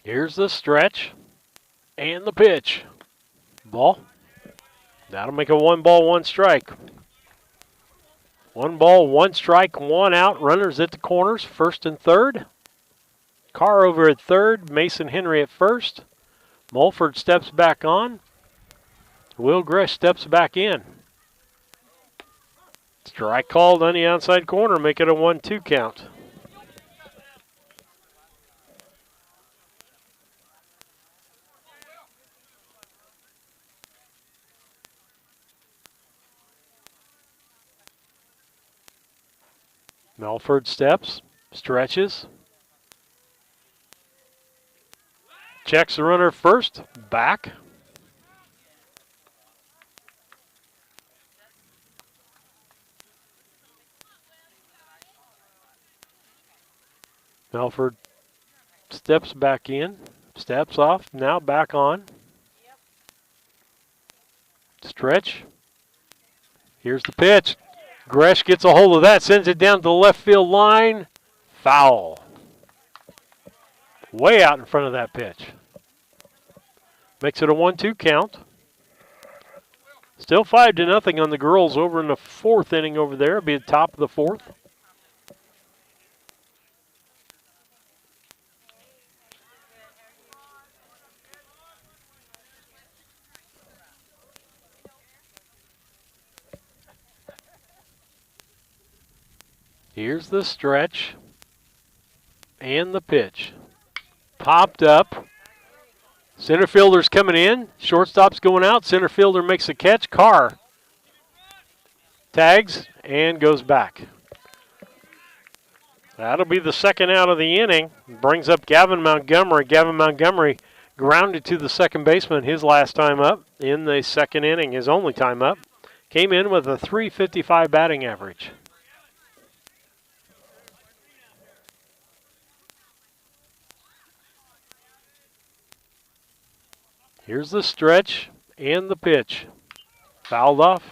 Here's the stretch and the pitch. Ball. That'll make a 1-ball, 1 strike. 1 ball, 1 strike, 1 out. Runners at the corners, first and third. Carr over at third, Mason Henry at first. Mulford steps back on. Will Gresh steps back in. Strike called on the outside corner, make it a 1-2 count. Melford steps, stretches. Checks the runner first, back. Melford steps back in, steps off, now back on. Stretch. Here's the pitch. Gresh gets a hold of that, sends it down to the left field line. Foul. Way out in front of that pitch. Makes it a 1-2 count. Still 5-0 on the girls over in the 4th inning over there. It'll be the top of the 4th. Here's the stretch and the pitch. Popped up. Center fielder's coming in. Shortstop's going out. Center fielder makes a catch. Carr tags and goes back. That'll be the second out of the inning. Brings up Gavin Montgomery. Gavin Montgomery grounded to the second baseman his last time up in the second inning, his only time up. Came in with a .355 batting average. Here's the stretch and the pitch. Fouled off.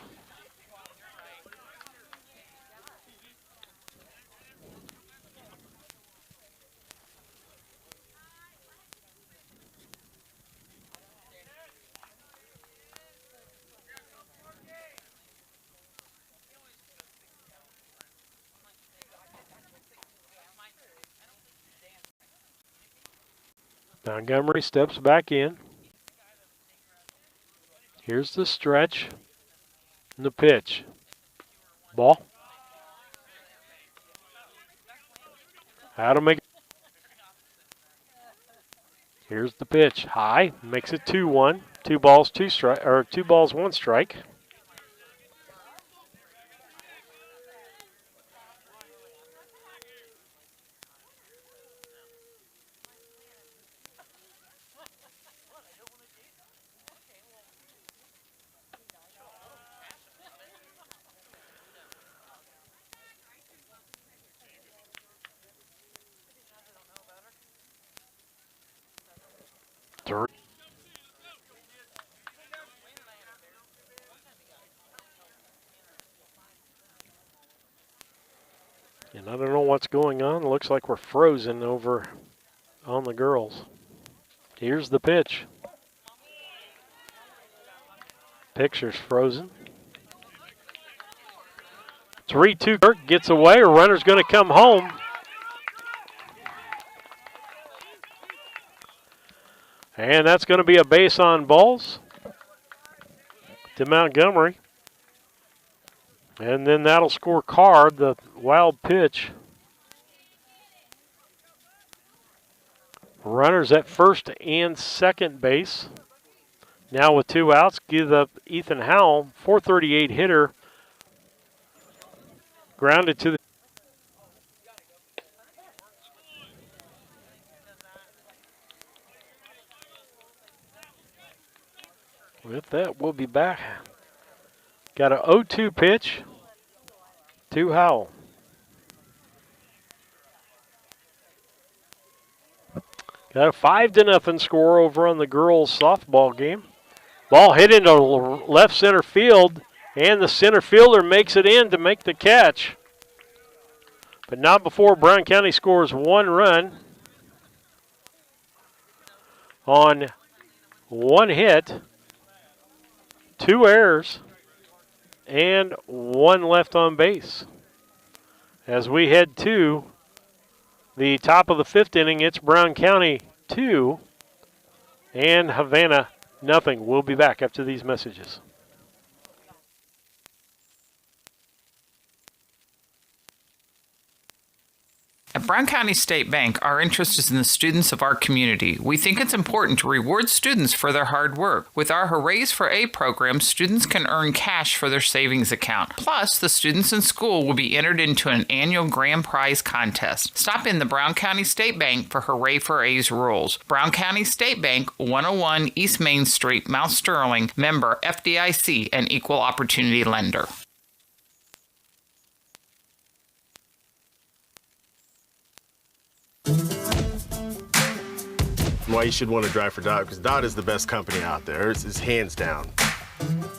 Montgomery steps back in. Here's the stretch and the pitch. Ball. How to make it. Here's the pitch. High. Makes it 2-1. 2 balls, 1 strike. And I don't know what's going on. It looks like we're frozen over on the girls. Here's the pitch. Picture's frozen. 3-2. Kirk gets away. A runner's going to come home. And that's going to be a base on balls to Montgomery. And then that'll score Carr, the wild pitch. Runners at first and second base. Now with 2 outs, give up Ethan Howell, .438 hitter. Grounded to the with that, we'll be back. Got an 0-2 pitch to Howell. Got a 5-0 score over on the girls' softball game. Ball hit into left center field, and the center fielder makes it in to make the catch. But not before Brown County scores 1 run on 1 hit, 2 errors, and one left on base. As we head to the top of the 5th inning, it's Brown County 2 and Havana nothing. We'll be back after these messages. At Brown County State Bank, our interest is in the students of our community. We think it's important to reward students for their hard work. With our Hoorays for A program, students can earn cash for their savings account. Plus, the students in school will be entered into an annual grand prize contest. Stop in the Brown County State Bank for Hooray for A's rules. Brown County State Bank, 101 East Main Street, Mount Sterling, member FDIC, and equal opportunity lender. Why you should want to drive for Dot, because Dot is the best company out there. It's hands down.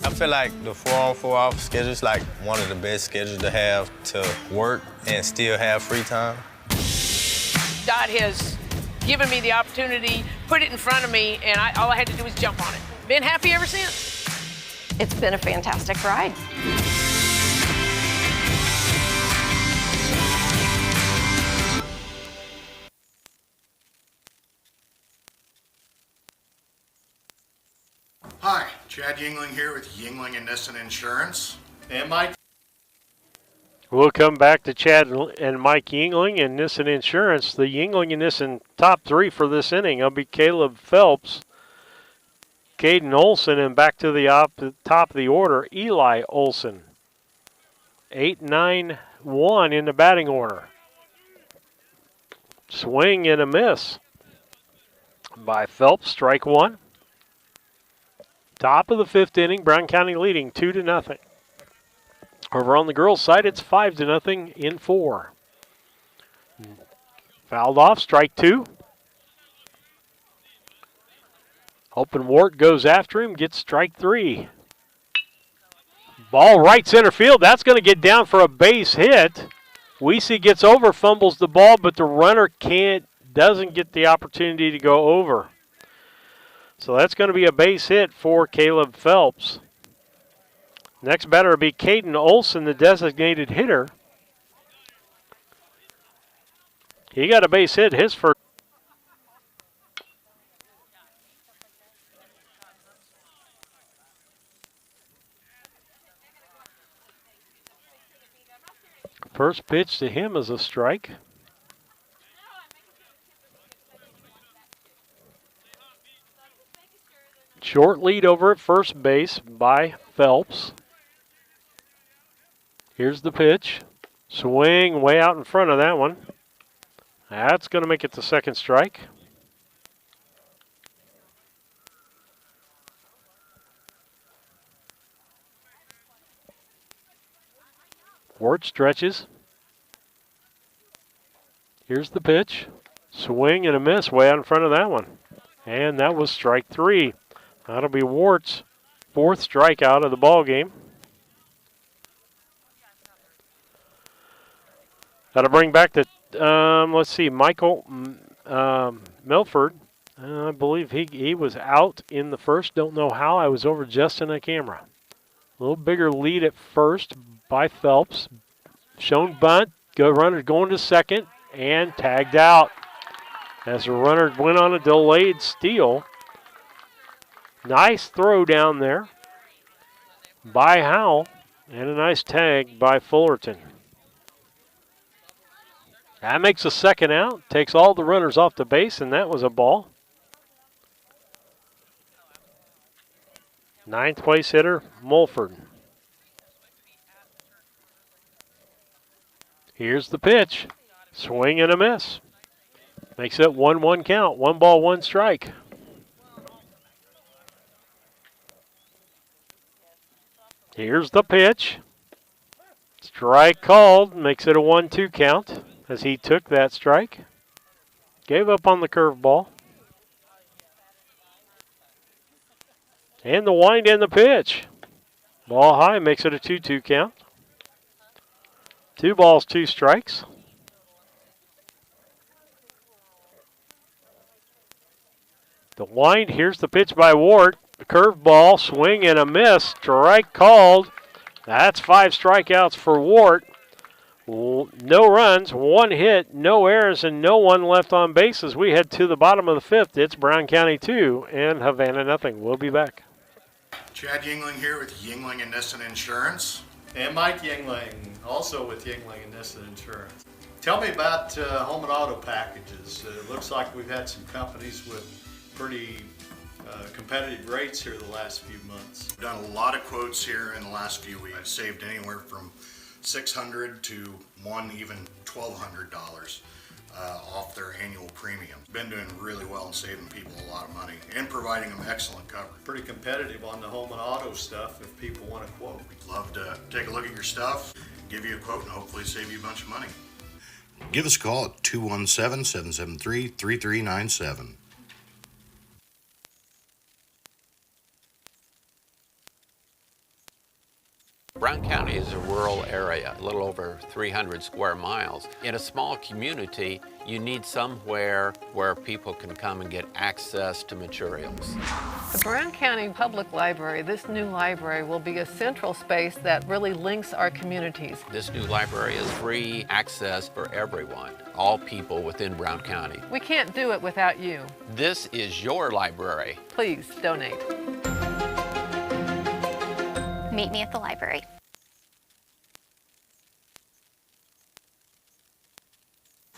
I feel like the 4-on-4 off schedule is like one of the best schedules to have to work and still have free time. Dot has given me the opportunity, put it in front of me, and all I had to do was jump on it. Been happy ever since. It's been a fantastic ride. Hi, Chad Yingling here with Yingling and Nissen Insurance. And Mike. We'll come back to Chad and Mike Yingling and Nissen Insurance. The Yingling and Nissen top 3 for this inning will be Caleb Phelps, Cayden Olson, and back to the top of the order, Eli Olson. 8-9-1 in the batting order. Swing and a miss by Phelps, strike 1. Top of the 5th inning, Brown County leading 2-0. Over on the girls' side, it's 5-0 in 4. Fouled off, strike 2. Open Wart goes after him, gets strike 3. Ball right center field. That's going to get down for a base hit. Weesey gets over, fumbles the ball, but the runner doesn't get the opportunity to go over. So that's going to be a base hit for Caleb Phelps. Next batter will be Cayden Olson, the designated hitter. He got a base hit his first. First pitch to him is a strike. Short lead over at first base by Phelps. Here's the pitch. Swing way out in front of that one. That's going to make it the second strike. Wart stretches. Here's the pitch. Swing and a miss way out in front of that one. And that was strike 3. That'll be Wart's 4th strikeout of the ball game. That'll bring back the, let's see, Michael Milford. I believe he was out in the first. Don't know how. I was over just in the camera. A little bigger lead at first by Phelps. Shown bunt. Runner going to second and tagged out as the runner went on a delayed steal. Nice throw down there by Howell and a nice tag by Fullerton. That makes a second out, takes all the runners off the base, and that was a ball. 9th place hitter, Mulford. Here's the pitch. Swing and a miss. Makes it 1-1 count. 1 ball, 1 strike. Here's the pitch. Strike called. Makes it a 1-2 count as he took that strike. Gave up on the curveball. And the wind and the pitch. Ball high makes it a 2-2 count. 2 balls, 2 strikes. The wind, here's the pitch by Ward. Curveball, swing and a miss. Strike called. That's 5 strikeouts for Wart. No runs, 1 hit, no errors, and no one left on base as we head to the bottom of the 5th. It's Brown County 2 and Havana nothing. We'll be back. Chad Yingling here with Yingling and Nissen Insurance. And Mike Yingling, also with Yingling and Nissen Insurance. Tell me about home and auto packages. It looks like we've had some companies with pretty competitive rates here the last few months. We've done a lot of quotes here in the last few weeks. I've saved anywhere from $600 to even $1,200 off their annual premium. Been doing really well and saving people a lot of money and providing them excellent coverage. Pretty competitive on the home and auto stuff if people want to quote. We'd love to take a look at your stuff, give you a quote, and hopefully save you a bunch of money. Give us a call at 217-773-3397. Brown County is a rural area, a little over 300 square miles. In a small community, you need somewhere where people can come and get access to materials. The Brown County Public Library, this new library, will be a central space that really links our communities. This new library is free access for everyone, all people within Brown County. We can't do it without you. This is your library. Please donate. Meet me at the library.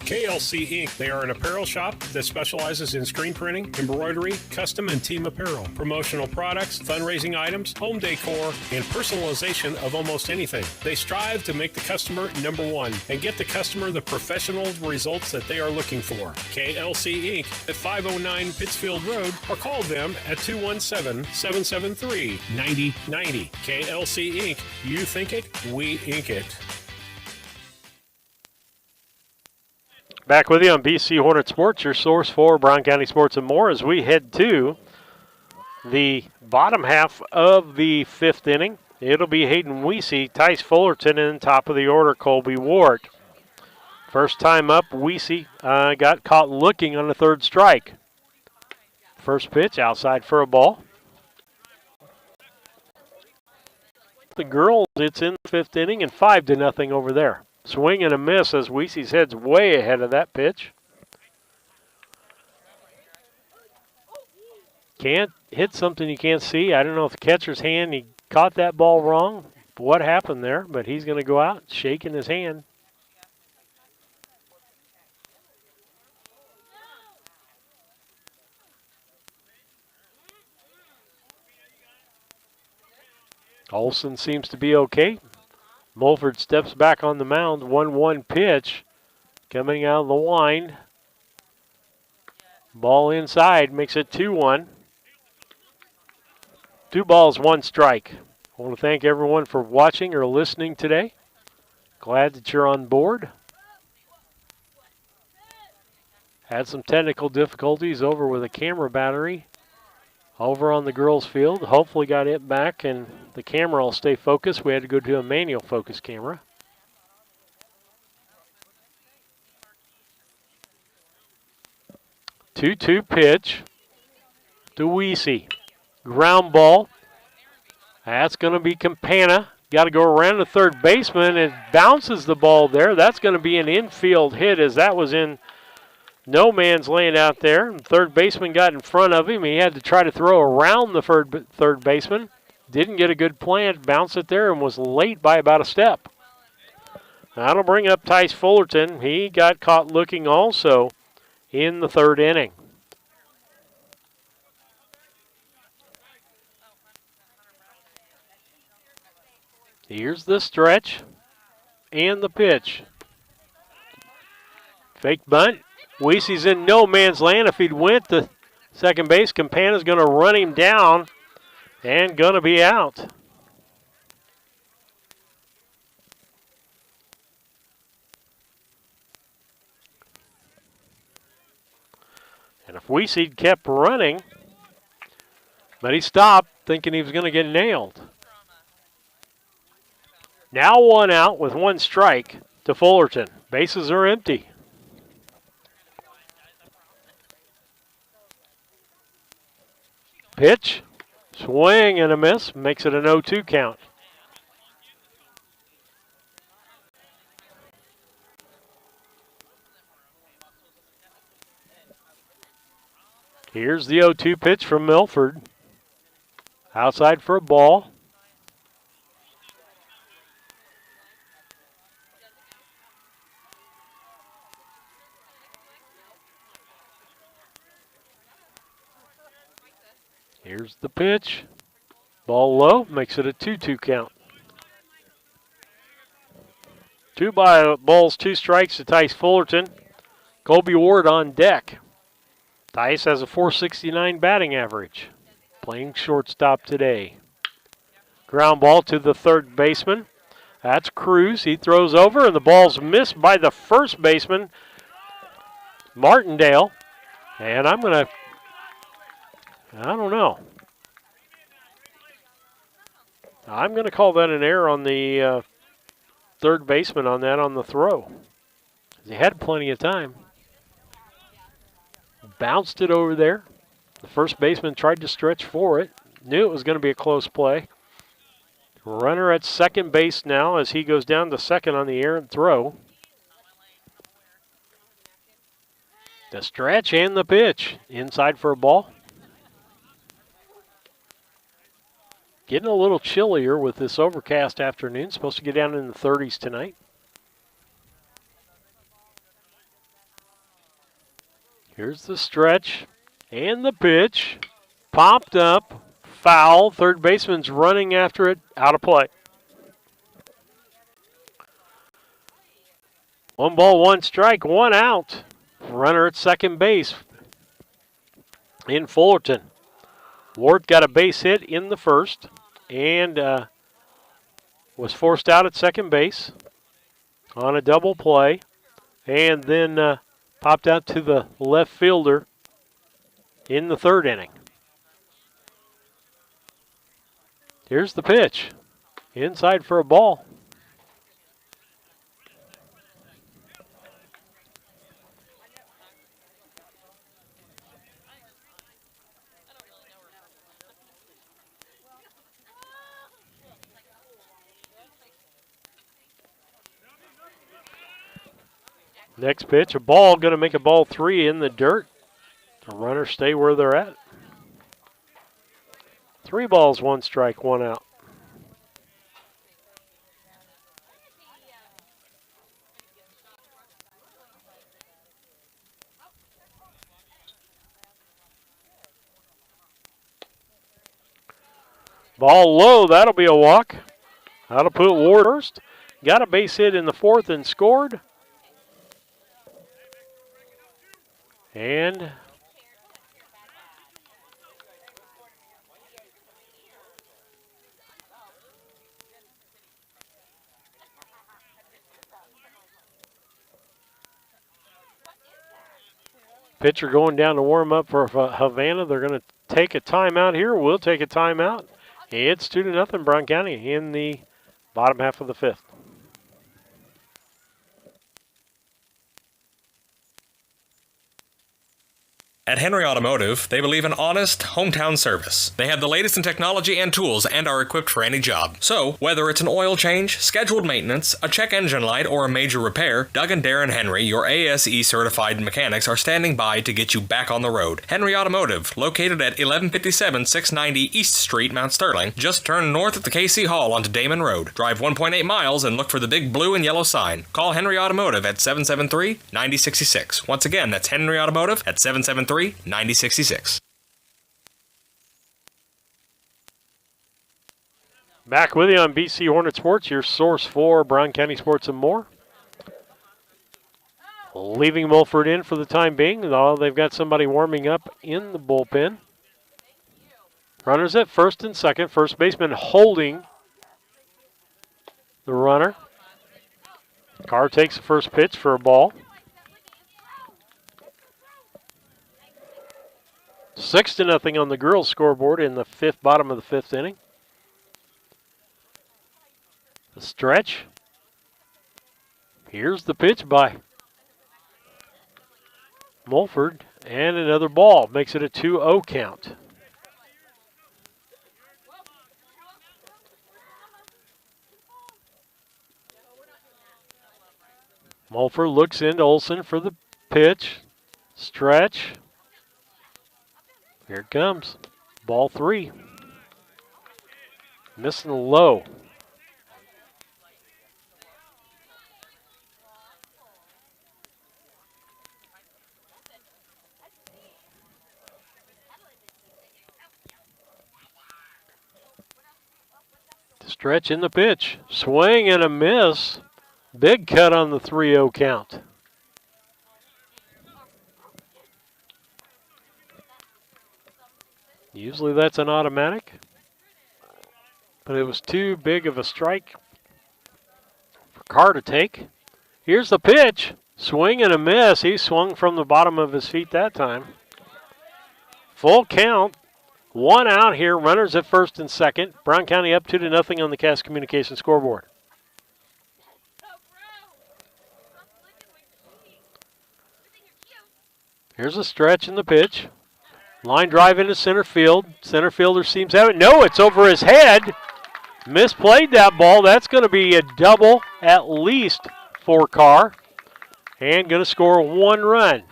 KLC Inc. They are an apparel shop that specializes in screen printing, embroidery, custom and team apparel, promotional products, fundraising items, home decor, and personalization of almost anything. They strive to make the customer number one and get the customer the professional results that they are looking for. KLC Inc. at 509 Pittsfield Road or call them at 217-773-9090. KLC Inc. You think it, we ink it. Back with you on BC Hornet Sports, your source for Brown County sports and more, as we head to the bottom half of the 5th inning. It'll be Hayden Weesey, Tice Fullerton, and top of the order, Colby Ward. First time up, Weesey got caught looking on the 3rd strike. First pitch outside for a ball. The girls, it's in the 5th inning and 5-0 over there. Swing and a miss as Weesey's head's way ahead of that pitch. Can't hit something you can't see. I don't know if the catcher's hand, he caught that ball wrong. What happened there? But he's going to go out shaking his hand. Olson seems to be okay. Mulford steps back on the mound. 1-1 pitch coming out of the line. Ball inside makes it 2-1. 2 balls, 1 strike. I want to thank everyone for watching or listening today. Glad that you're on board. Had some technical difficulties over with a camera battery over on the girls' field. Hopefully got it back and the camera will stay focused. We had to go to a manual focus camera. Two-two pitch to Weesey. Ground ball. That's going to be Campana. Got to go around the 3rd baseman and bounces the ball there. That's going to be an infield hit as that was in no man's land out there. 3rd baseman got in front of him. He had to try to throw around the 3rd baseman. Didn't get a good plant, bounced it there, and was late by about a step. That'll bring up Tice Fullerton. He got caught looking also in the 3rd inning. Here's the stretch and the pitch. Fake bunt. Weesey's in no man's land. If he'd went to second base, Campana's going to run him down and going to be out. And if Weesey kept running, but he stopped thinking he was going to get nailed. Now 1 out with 1 strike to Fullerton. Bases are empty. Pitch, swing and a miss, makes it an 0-2 count. Here's the 0-2 pitch from Milford. Outside for a ball. Here's the pitch. Ball low, makes it a 2-2 count. 2 balls, 2 strikes to Tice Fullerton. Colby Ward on deck. Tice has a .469 batting average. Playing shortstop today. Ground ball to the third baseman. That's Cruz. He throws over, and the ball's missed by the first baseman, Martindale. And I don't know. I'm going to call that an error on the third baseman on the throw. He had plenty of time. Bounced it over there. The first baseman tried to stretch for it. Knew it was going to be a close play. Runner at second base now as he goes down to second on the errant throw. The stretch and the pitch. Inside for a ball. Getting a little chillier with this overcast afternoon. Supposed to get down in the 30s tonight. Here's the stretch and the pitch. Popped up. Foul. Third baseman's running after it. Out of play. 1 ball, 1 strike, 1 out. Runner at second base in Fullerton. Ward got a base hit in the first and was forced out at second base on a double play, and then popped out to the left fielder in the third inning. Here's the pitch. Inside for a ball. Next pitch, a ball, going to make a ball 3 in the dirt. The runners stay where they're at. 3 balls, 1 strike, 1 out. Ball low, that'll be a walk. That'll put Ward first. Got a base hit in the fourth and scored. And pitcher going down to warm up for Havana. They're going to take a timeout here. We'll take a timeout. It's 2-0 Brown County in the bottom half of the 5th. At Henry Automotive, they believe in honest, hometown service. They have the latest in technology and tools and are equipped for any job. So, whether it's an oil change, scheduled maintenance, a check engine light, or a major repair, Doug and Darren Henry, your ASE-certified mechanics, are standing by to get you back on the road. Henry Automotive, located at 1157 690 East Street, Mount Sterling. Just turn north at the KC Hall onto Damon Road. Drive 1.8 miles and look for the big blue and yellow sign. Call Henry Automotive at 773-9066. Once again, that's Henry Automotive at 773-9066. Back with you on BC Hornet Sports, your source for Brown County sports and more. Leaving Mulford in for the time being. They've got somebody warming up in the bullpen. Runners at first and second. First baseman holding the runner. Carr takes the first pitch for a ball. 6-0 on the girls' scoreboard in the bottom of the 5th inning. The stretch. Here's the pitch by Mulford, and another ball. Makes it a 2-0 count. Mulford looks into Olson for the pitch. Stretch. Here it comes. Ball 3. Missing the low. Stretch in the pitch. Swing and a miss. Big cut on the 3-0 count. Usually that's an automatic, but it was too big of a strike for Carr to take. Here's the pitch. Swing and a miss. He swung from the bottom of his feet that time. Full count. 1 out here. Runners at first and second. Brown County up 2-0 on the Cass Communications scoreboard. Here's a stretch in the pitch. Line drive into center field. Center fielder seems to have it. No, it's over his head. Misplayed that ball. That's going to be a double at least for Carr. And going to score 1 run.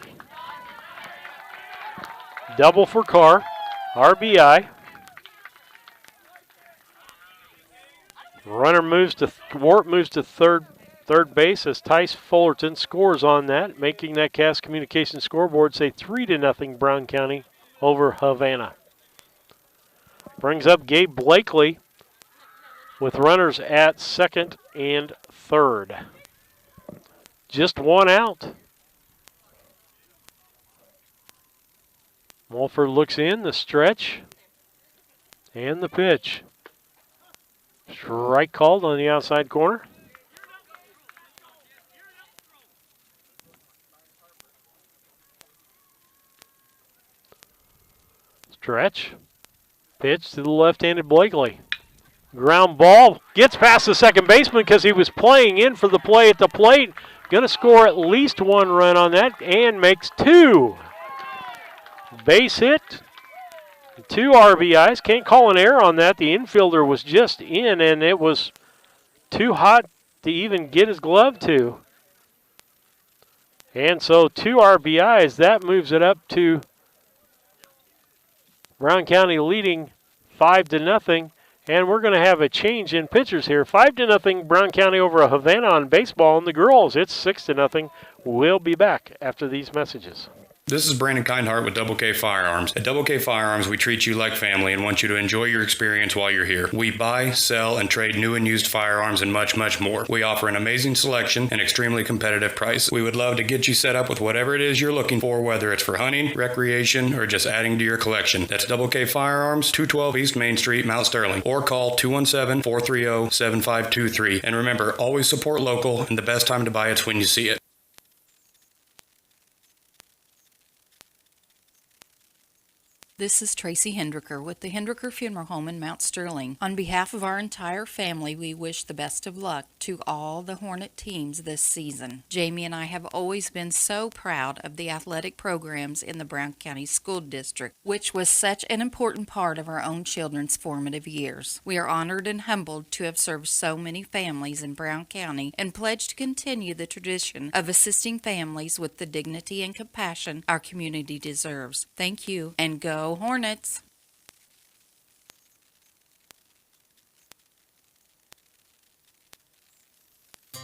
Double for Carr. RBI. Runner moves to Wart moves to third base as Tice Fullerton scores on that, making that Cass Communications scoreboard say 3-0 Brown County over Havana. Brings up Gabe Blakely with runners at second and third. Just 1 out. Mulford looks in, the stretch, and the pitch. Strike called on the outside corner. Stretch. Pitch to the left-handed Blakely. Ground ball. Gets past the second baseman because he was playing in for the play at the plate. Going to score at least 1 run on that and makes 2. Base hit. 2 RBIs. Can't call an error on that. The infielder was just in and it was too hot to even get his glove to. And so 2 RBIs. That moves it up to Brown County leading 5-0, and we're going to have a change in pitchers here. 5-0 Brown County over Havana on baseball, and the girls, it's 6-0. We'll be back after these messages. This is Brandon Kindhart with Double K Firearms. At Double K Firearms, we treat you like family and want you to enjoy your experience while you're here. We buy, sell, and trade new and used firearms and much, much more. We offer an amazing selection and extremely competitive price. We would love to get you set up with whatever it is you're looking for, whether it's for hunting, recreation, or just adding to your collection. That's Double K Firearms, 212 East Main Street, Mount Sterling, or call 217-430-7523. And remember, always support local, and the best time to buy it's when you see it. This is Tracy Hendricker with the Hendricker Funeral Home in Mount Sterling. On behalf of our entire family, we wish the best of luck to all the Hornet teams this season. Jamie and I have always been so proud of the athletic programs in the Brown County School District, which was such an important part of our own children's formative years. We are honored and humbled to have served so many families in Brown County and pledge to continue the tradition of assisting families with the dignity and compassion our community deserves. Thank you, and go Hornets!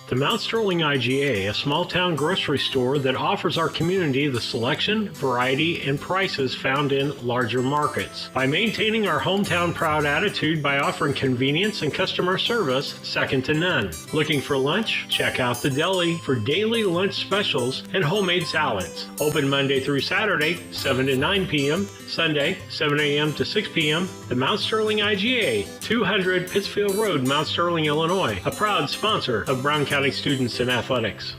The Mount Sterling IGA, a small-town grocery store that offers our community the selection, variety, and prices found in larger markets. By maintaining our hometown proud attitude by offering convenience and customer service second to none. Looking for lunch? Check out the deli for daily lunch specials and homemade salads. Open Monday through Saturday, 7 to 9 p.m., Sunday, 7 a.m. to 6 p.m. The Mount Sterling IGA, 200 Pittsfield Road, Mount Sterling, Illinois, a proud sponsor of Brown County students in athletics.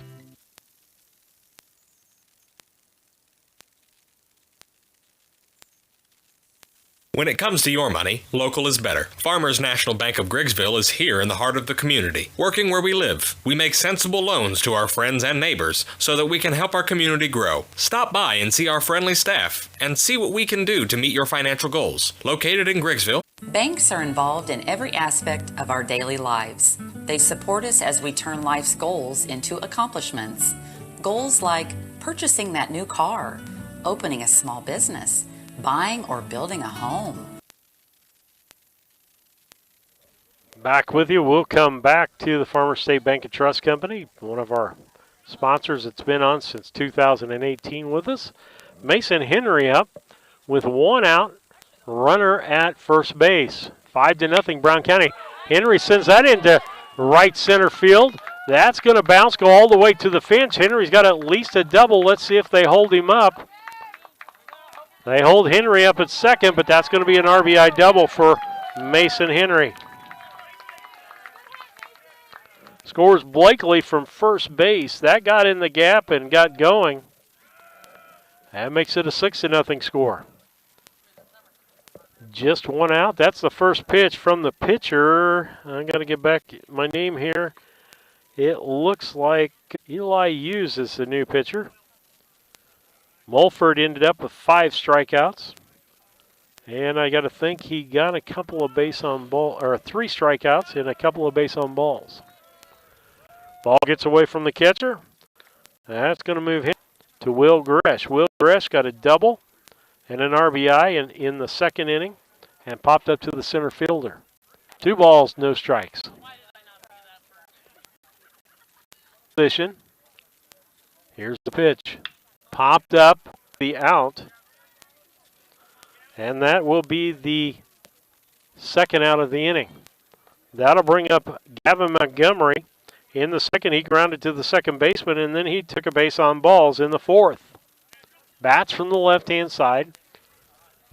When it comes to your money, local is better. Farmers National Bank of Griggsville is here in the heart of the community, working where we live. We make sensible loans to our friends and neighbors so that we can help our community grow. Stop by and see our friendly staff and see what we can do to meet your financial goals. Located in Griggsville, banks are involved in every aspect of our daily lives. They support us as we turn life's goals into accomplishments. Goals like purchasing that new car, opening a small business, buying or building a home. Back with you. We'll come back to the Farmers State Bank and Trust Company, one of our sponsors that's been on since 2018 with us. Mason Henry up with one out, runner at first base. 5-0 Brown County. Henry sends that into right center field. That's going to bounce, go all the way to the fence. Henry's got at least a double. Let's see if they hold him up. They hold Henry up at second, but that's going to be an RBI double for Mason Henry. Scores Blakely from first base. That got in the gap and got going. That makes it a 6-0 score. Just one out. That's the first pitch from the pitcher. I got to get back my name here. It looks like Eli Hughes is the new pitcher. Mulford ended up with 5 strikeouts. And I got to think he got a couple of base on ball, or 3 strikeouts and a couple of base on balls. Ball gets away from the catcher. That's going to move him to Will Gresh. Will Gresh got a double and an RBI in the second inning and popped up to the center fielder. 2 balls, no strikes. Position. Here's the pitch. Popped up, the out. And that will be the second out of the inning. That'll bring up Gavin Montgomery. In the second, he grounded to the second baseman, and then he took a base on balls in the fourth. Bats from the left-hand side.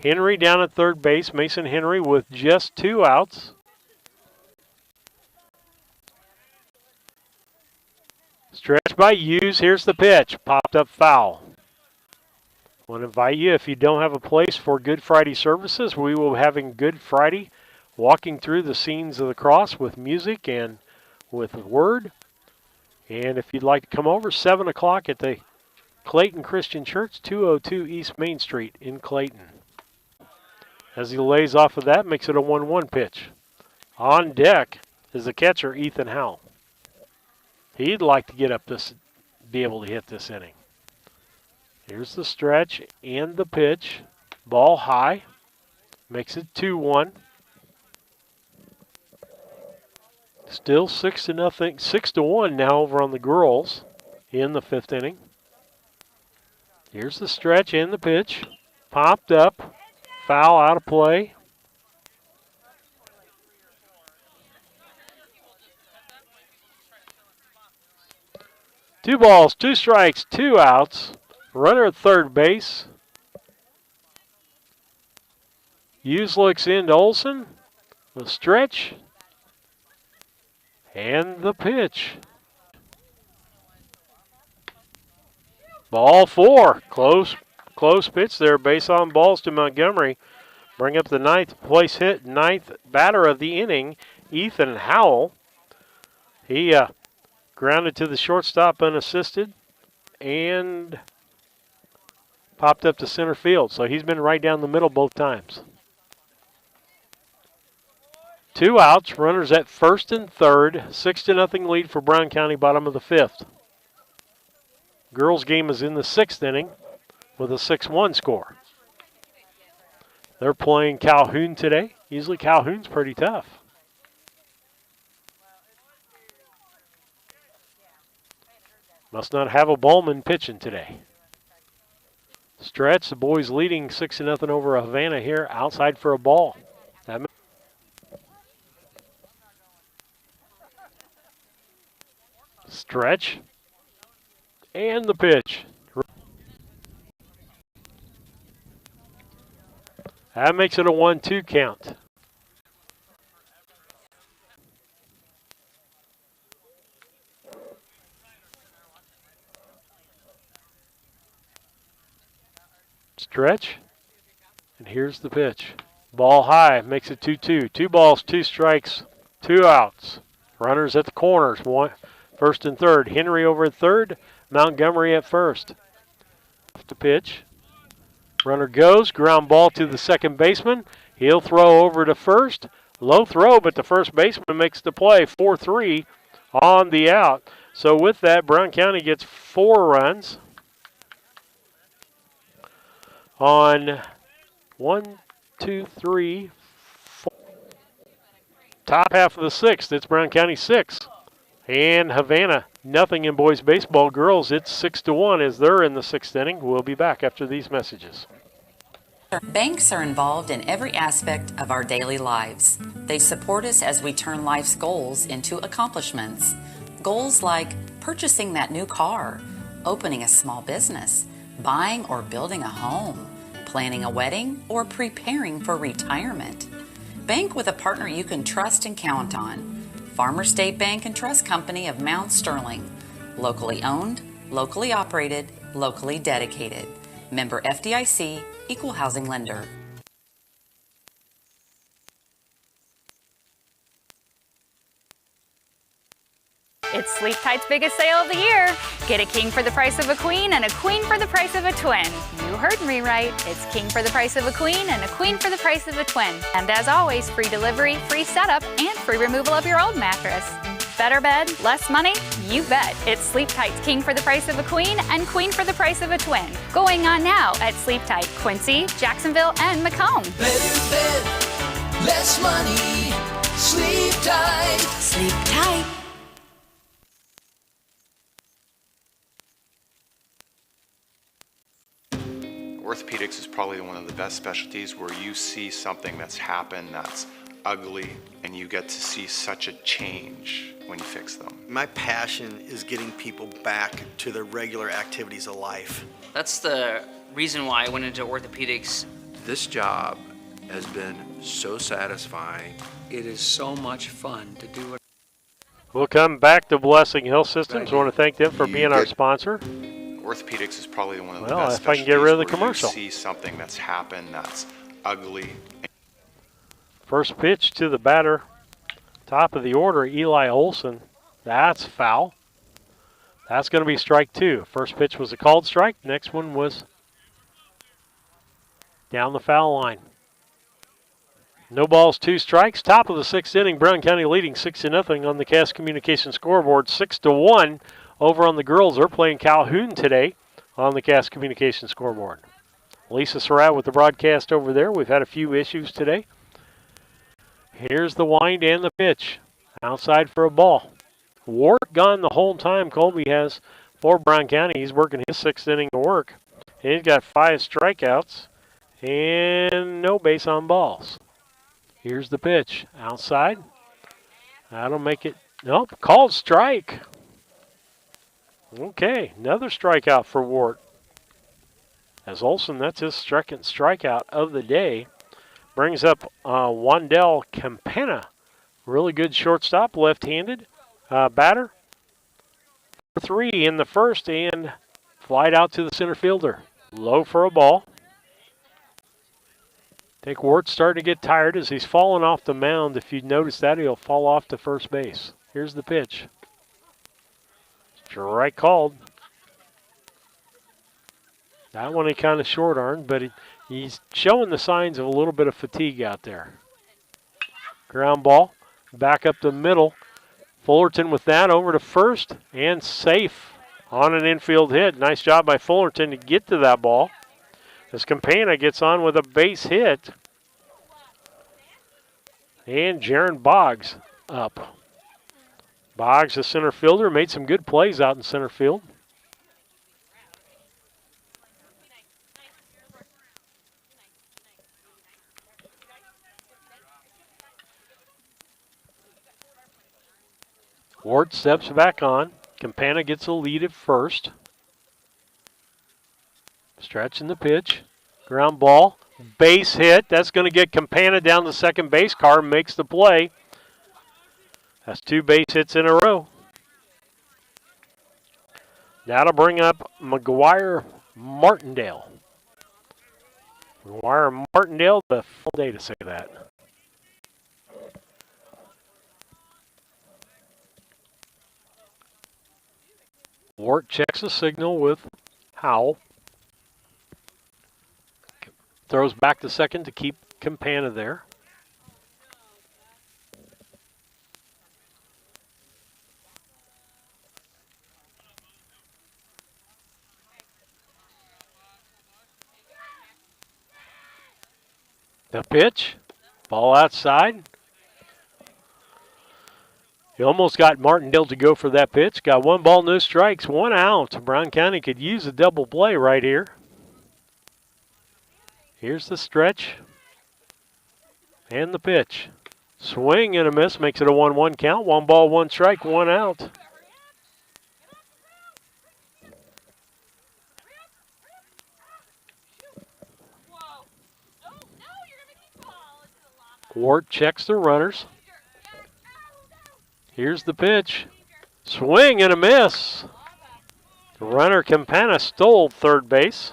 Henry down at third base. Mason Henry with just 2 outs. Stretch by Hughes. Here's the pitch. Popped up foul. I want to invite you, if you don't have a place for Good Friday services, we will be having Good Friday walking through the scenes of the cross with music and with word. And if you'd like to come over, 7 o'clock at the Clayton Christian Church, 202 East Main Street in Clayton. As he lays off of that, makes it a 1-1 pitch. On deck is the catcher, Ethan Howell. He'd like to get up this, be able to hit this inning. Here's the stretch and the pitch. Ball high. Makes it 2-1. Still 6-0, 6-1 now over on the girls in the 5th inning. Here's the stretch and the pitch. Popped up. Foul out of play. Two balls, 2 strikes, 2 outs. Runner at third base. Hughes looks into Olson. The stretch. And the pitch. Ball 4. Close pitch there. Base on balls to Montgomery. Bring up the 9th place hit, 9th batter of the inning, Ethan Howell. He grounded to the shortstop unassisted and popped up to center field. So he's been right down the middle both times. 2 outs, runners at first and third. 6-0 lead for Brown County, bottom of the 5th. Girls game is in the 6th inning with a 6-1 score. They're playing Calhoun today. Usually Calhoun's pretty tough. Must not have a Bowman pitching today. Stretch, the boys leading 6-0 over Havana here, outside for a ball. Stretch and the pitch. That makes it a 1-2 count. Stretch, and here's the pitch. Ball high, makes it 2-2. 2 balls, 2 strikes, 2 outs. Runners at the corners, first and third. Henry over at third, Montgomery at first. The pitch. Runner goes, ground ball to the second baseman. He'll throw over to first. Low throw, but the first baseman makes the play. 4-3 on the out. So with that, Brown County gets 4 runs on 1, 2, 3, 4. Top half of the sixth. It's Brown County 6. And Havana, nothing in boys baseball. Girls, it's 6-1 as they're in the sixth inning. We'll be back after these messages. Banks are involved in every aspect of our daily lives. They support us as we turn life's goals into accomplishments. Goals like purchasing that new car, opening a small business, buying or building a home, planning a wedding, or preparing for retirement. Bank with a partner you can trust and count on. Farmer State Bank and Trust Company of Mount Sterling. Locally owned, locally operated, locally dedicated. Member FDIC, Equal Housing Lender. It's Sleep Tight's biggest sale of the year. Get a king for the price of a queen and a queen for the price of a twin. You heard me right. It's king for the price of a queen and a queen for the price of a twin. And as always, free delivery, free setup, and free removal of your old mattress. Better bed, less money? You bet. It's Sleep Tight's king for the price of a queen and queen for the price of a twin. Going on now at Sleep Tight, Quincy, Jacksonville, and Macomb. Better bed, less money. Sleep tight. Sleep tight. Orthopedics is probably one of the best specialties where you see something that's happened that's ugly and you get to see such a change when you fix them. My passion is getting people back to their regular activities of life. That's the reason why I went into orthopedics. This job has been so satisfying. It is so much fun to do it. We'll come back to Blessing Health Systems. I want to thank them for being our sponsor. Orthopedics is probably one of the Well, best if I can get rid of the specialties commercial. where you see something that's happened that's ugly. First pitch to the batter, top of the order, Eli Olson. That's foul. That's going to be strike two. First pitch was a called strike. Next one was down the foul line. No balls, 2 strikes. Top of the sixth inning, Brown County leading 6-0 on the Cass Communication scoreboard, 6-1 over on the girls. They're playing Calhoun today on the Cass Communication scoreboard. Lisa Surratt with the broadcast over there. We've had a few issues today. Here's the wind and the pitch. Outside for a ball. Ward gone the whole time Colby has for Brown County. He's working his 6th inning of work. And he's got 5 strikeouts and no base on balls. Here's the pitch. Outside. That'll make it. Nope. Called strike. Okay. Another strikeout for Ward. As Olson, that's his second strikeout of the day. Brings up Wandell Campana. Really good shortstop, left-handed batter. 3 in the first and flied out to the center fielder. Low for a ball. I think Wart's starting to get tired as he's falling off the mound. If you notice that, he'll fall off to first base. Here's the pitch. Strike called. That one he kind of short-armed, but he's showing the signs of a little bit of fatigue out there. Ground ball, back up the middle. Fullerton with that over to first and safe on an infield hit. Nice job by Fullerton to get to that ball. As Campana gets on with a base hit. And Jaron Boggs up. Boggs, the center fielder, made some good plays out in center field. Ward steps back on. Campana gets a lead at first. Stretching the pitch. Ground ball. Base hit. That's going to get Campana down to second base. Carr makes the play. That's 2 base hits in a row. That'll bring up McGuire Martindale. McGuire Martindale, the full day to say that. Wart checks the signal with Howell. Throws back to second to keep Campana there. The pitch, ball outside. He almost got Martindale to go for that pitch. Got 1 ball, no strikes, 1 out. Brown County could use a double play right here. Here's the stretch and the pitch. Swing and a miss makes it a 1-1 count. 1 ball, 1 strike, 1 out. Ward checks the runners. Here's the pitch. Swing and a miss. The runner Campana stole third base.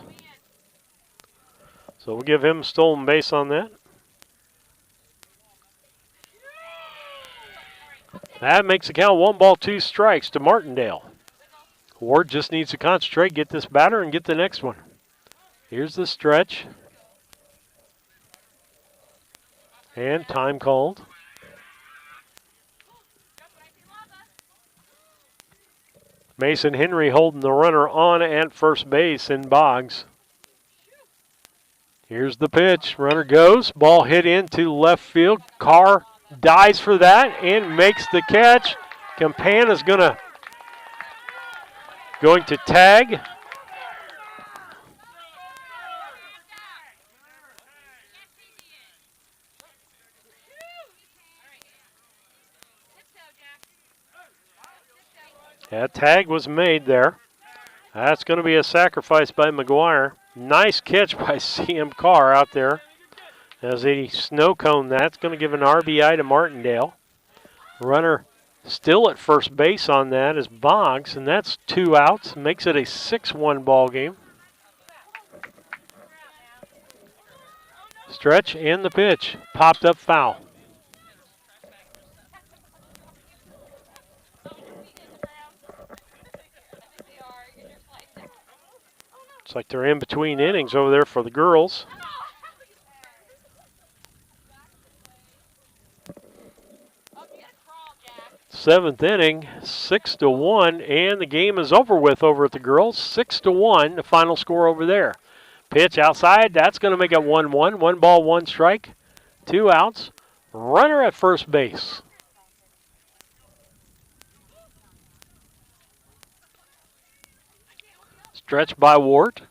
So we'll give him a stolen base on that. That makes the count 1 ball, 2 strikes to Martindale. Ward just needs to concentrate, get this batter, and get the next one. Here's the stretch. And time called. Mason Henry holding the runner on at first base in Boggs. Here's the pitch. Runner goes. Ball hit into left field. Carr dives for that and makes the catch. Campana's going to tag. That tag was made there. That's going to be a sacrifice by McGuire. Nice catch by CM Carr out there as he snow cone. That's going to give an RBI to Martindale. Runner still at first base on that is Boggs, and that's 2 outs. Makes it a 6-1 ball game. Stretch and the pitch. Popped up foul. Looks like they're in between innings over there for the girls. Seventh inning, 6-1, and the game is over with over at the girls. 6-1, the final score over there. Pitch outside, that's going to make it 1-1. 1 ball, 1 strike, 2 outs. Runner at first base. Stretch by Ward.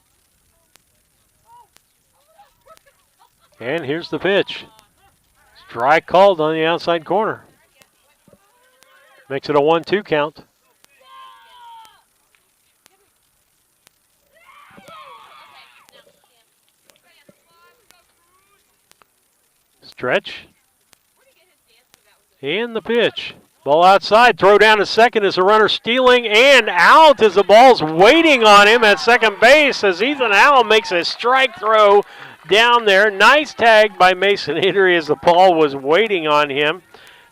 And here's the pitch. Strike called on the outside corner. Makes it a 1-2 count. Stretch. And the pitch. Ball outside, throw down to second as the runner stealing and out as the ball's waiting on him at second base as Ethan Howell makes a strike throw down there. Nice tag by Mason Henry as the ball was waiting on him.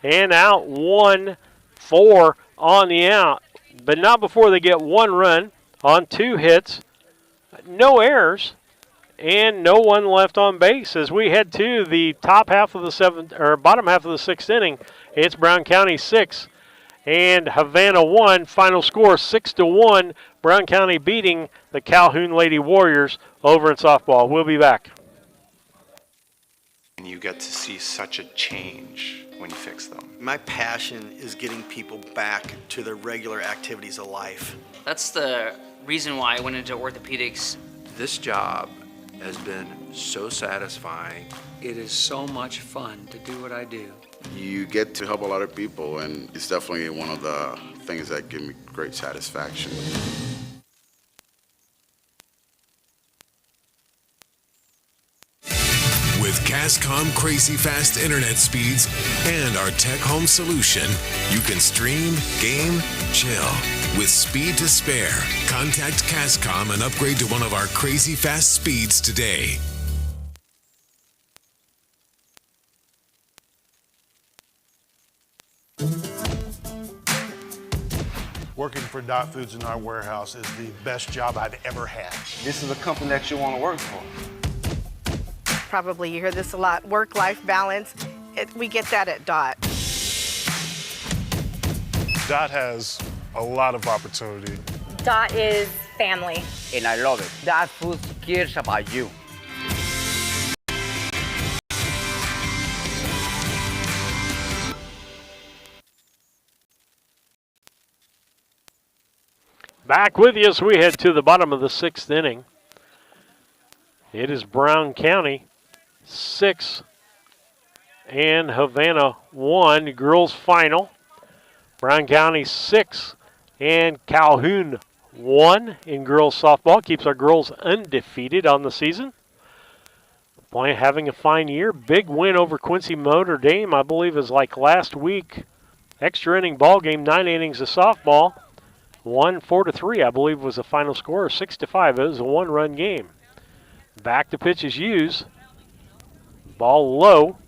And out 1-4 on the out. But not before they get 1 run on 2 hits, no errors, and no one left on base as we head to the top half of the bottom half of the 6th inning. It's Brown County 6 and Havana 1. Final score 6-1. Brown County beating the Calhoun Lady Warriors over in softball. We'll be back. And you get to see such a change when you fix them. My passion is getting people back to their regular activities of life. That's the reason why I went into orthopedics. This job has been so satisfying. It is so much fun to do what I do. You get to help a lot of people, and it's definitely one of the things that give me great satisfaction. With Cascom crazy fast internet speeds and our tech home solution, you can stream, game, chill with speed to spare. Contact Cascom and upgrade to one of our crazy fast speeds today. Working for Dot Foods in our warehouse is the best job I've ever had. This is a company that you want to work for. Probably you hear this a lot, work-life balance. We get that at Dot. Dot has a lot of opportunity. Dot is family. And I love it. Dot Foods cares about you. Back with you as we head to the bottom of the 6th inning. It is Brown County 6 and Havana 1, girls final. Brown County 6 and Calhoun 1 in girls softball. Keeps our girls undefeated on the season. Having a fine year. Big win over Quincy Notre Dame, I believe, is like last week. Extra inning ball game, 9 innings of softball. Won 4-3, I believe, was the final score, 6-5. It was a 1-run game. Back to pitch is used. Ball low.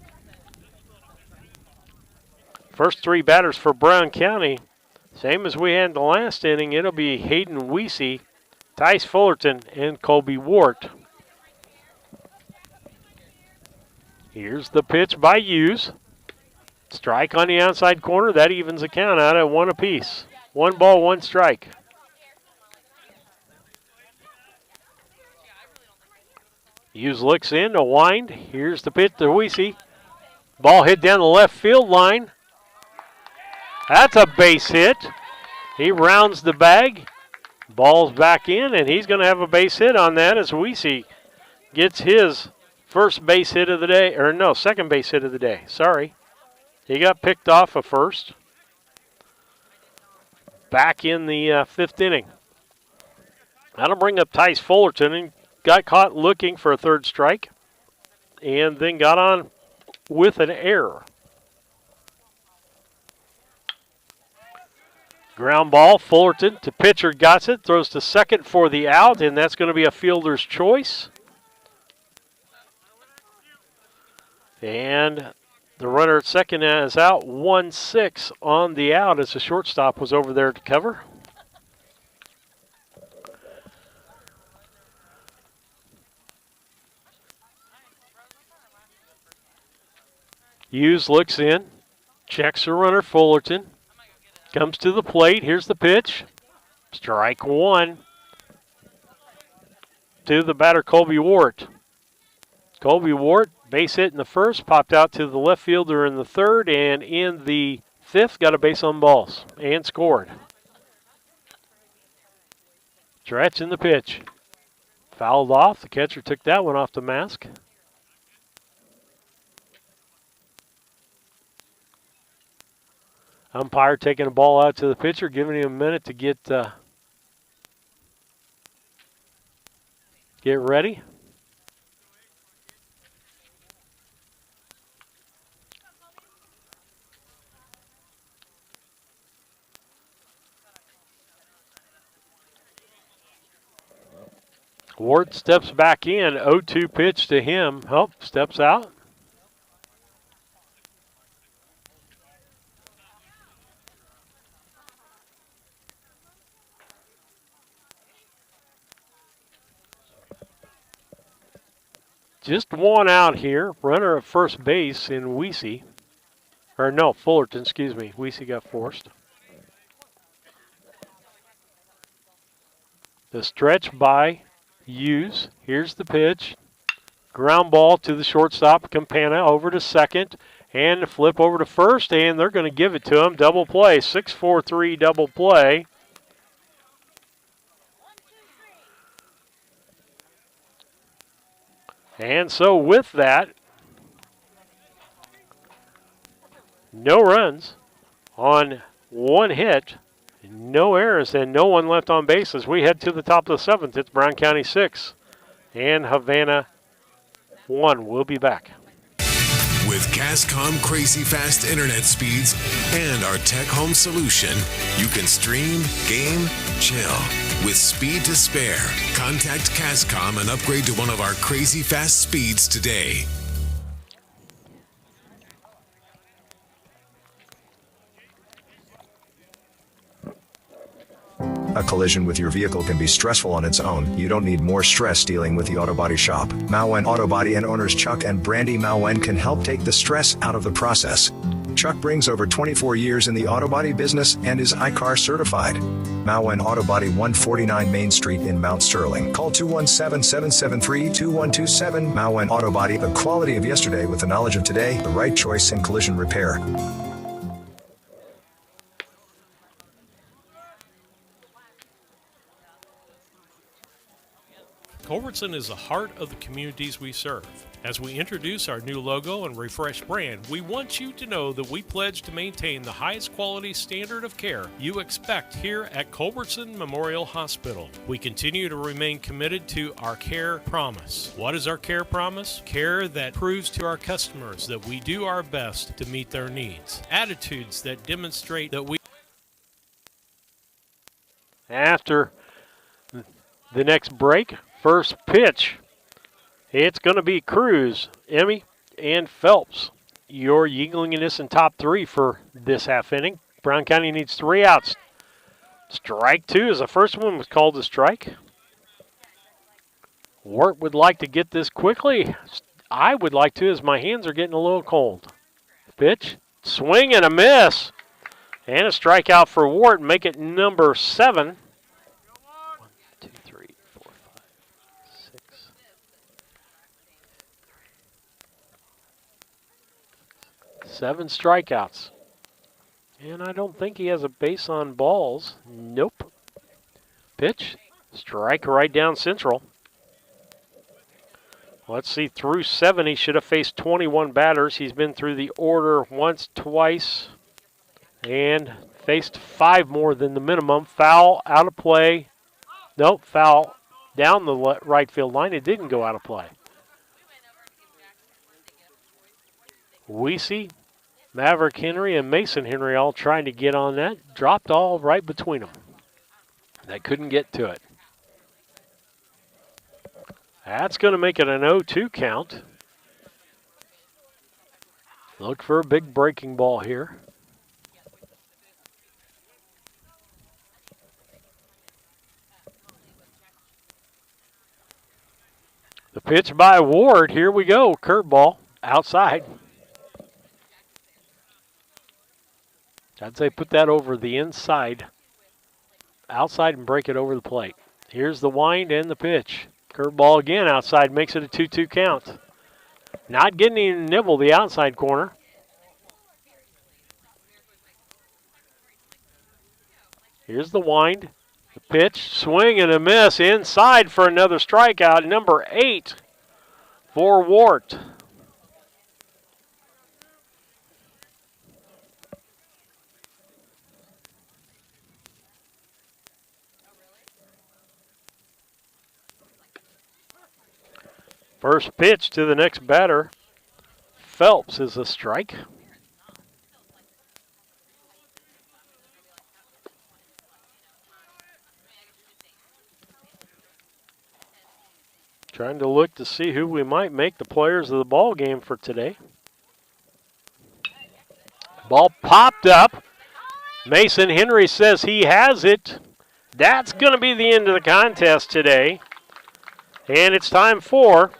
First 3 batters for Brown County, same as we had in the last inning. It'll be Hayden Weesey, Tice Fullerton, and Colby Wart. Here's the pitch by Hughes. Strike on the outside corner. That evens the count out at 1 apiece. 1 ball, 1 strike. Hughes looks in to wind. Here's the pitch to Weesey. Ball hit down the left field line. That's a base hit. He rounds the bag. Ball's back in, and he's going to have a base hit on that as Weesey gets his first base hit of the day. Or no, second base hit of the day. Sorry. He got picked off at first. Back in the 5th inning. That'll bring up Tice Fullerton, and got caught looking for a 3rd strike, and then got on with an error. Ground ball, Fullerton to pitcher, got it, throws to second for the out, and that's going to be a fielder's choice. And the runner at second is out, 1-6 on the out as the shortstop was over there to cover. Hughes looks in, checks the runner, Fullerton. Comes to the plate, here's the pitch. Strike 1 to the batter, Colby Wart. Colby Wart, base hit in the 1st, popped out to the left fielder in the 3rd, and in the 5th, got a base on balls and scored. Stretch in the pitch. Fouled off, the catcher took that one off the mask. Umpire taking a ball out to the pitcher, giving him a minute to get ready. Ward steps back in, 0-2 pitch to him. Steps out. Just 1 out here. Runner at first base in Weesey. Or no, Fullerton, excuse me. Weesey got forced. The stretch by Hughes. Here's the pitch. Ground ball to the shortstop. Campana over to second. And flip over to first. And they're going to give it to him. Double play. 6-4-3 double play. And so with that, no runs on 1 hit, no errors, and no one left on base as we head to the top of the 7th. It's Brown County 6 and Havana 1. We'll be back. With Cascom crazy fast internet speeds and our tech home solution, you can stream, game, chill with speed to spare. Contact Cascom and upgrade to one of our crazy fast speeds today. A collision with your vehicle can be stressful on its own. You don't need more stress dealing with the Auto Body Shop. Mauen Auto Body and owners Chuck and Brandy Mauen can help take the stress out of the process. Chuck brings over 24 years in the auto body business and is Ymca certified. Mauen Auto Body, 149 Main Street in Mount Sterling. Call 217-773-2127. Mauen Auto Body, the quality of yesterday with the knowledge of today, the right choice in collision repair. Culbertson is the heart of the communities we serve. As we introduce our new logo and refreshed brand, we want you to know that we pledge to maintain the highest quality standard of care you expect here at Culbertson Memorial Hospital. We continue to remain committed to our care promise. What is our care promise? Care that proves to our customers that we do our best to meet their needs. Attitudes that demonstrate that we... After the next break, first pitch. It's going to be Cruz, Emmy, and Phelps. Your Yingling and Nissen top three for this half inning. Brown County needs 3 outs. Strike 2 is the first one was called a strike. Wart would like to get this quickly. I would like to as my hands are getting a little cold. Pitch, swing and a miss. And a strikeout for Wart, make it number 7. 7 strikeouts. And I don't think he has a base on balls. Nope. Pitch. Strike right down central. Let's see, through 7, he should have faced 21 batters. He's been through the order once, twice, and faced 5 more than the minimum. Foul, out of play. Nope, foul down the right field line. It didn't go out of play. Weesey, Maverick Henry, and Mason Henry all trying to get on that. Dropped all right between them. They couldn't get to it. That's going to make it an 0-2 count. Look for a big breaking ball here. The pitch by Ward. Here we go. Curveball outside. I'd say put that over the inside, outside, and break it over the plate. Here's the wind and the pitch. Curveball again outside, makes it a 2-2 count. Not getting any nibble the outside corner. Here's the wind, the pitch, swing and a miss inside for another strikeout. Number 8 for Wart. First pitch to the next batter. Phelps is a strike. Trying to look to see who we might make the players of the ball game for today. Ball popped up. Mason Henry says he has it. That's going to be the end of the contest today. And it's time for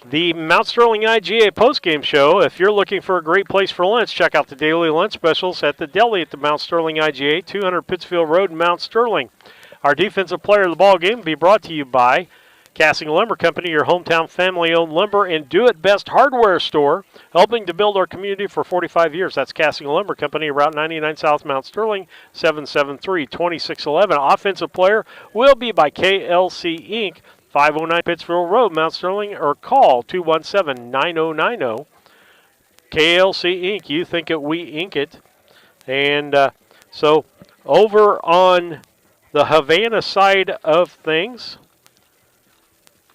the Mount Sterling IGA postgame show. If you're looking for a great place for lunch, check out the daily lunch specials at the deli at the Mount Sterling IGA, 200 Pittsfield Road in Mount Sterling. Our defensive player of the ball game will be brought to you by Casting Lumber Company, your hometown family-owned lumber and do-it-best hardware store, helping to build our community for 45 years. That's Casting Lumber Company, Route 99 South Mount Sterling, 773-2611. Offensive player will be by KLC Inc., 509 Pittsfield Road, Mount Sterling, or call 217-9090. KLC Inc., you think it, we ink it. And so over on the Havana side of things,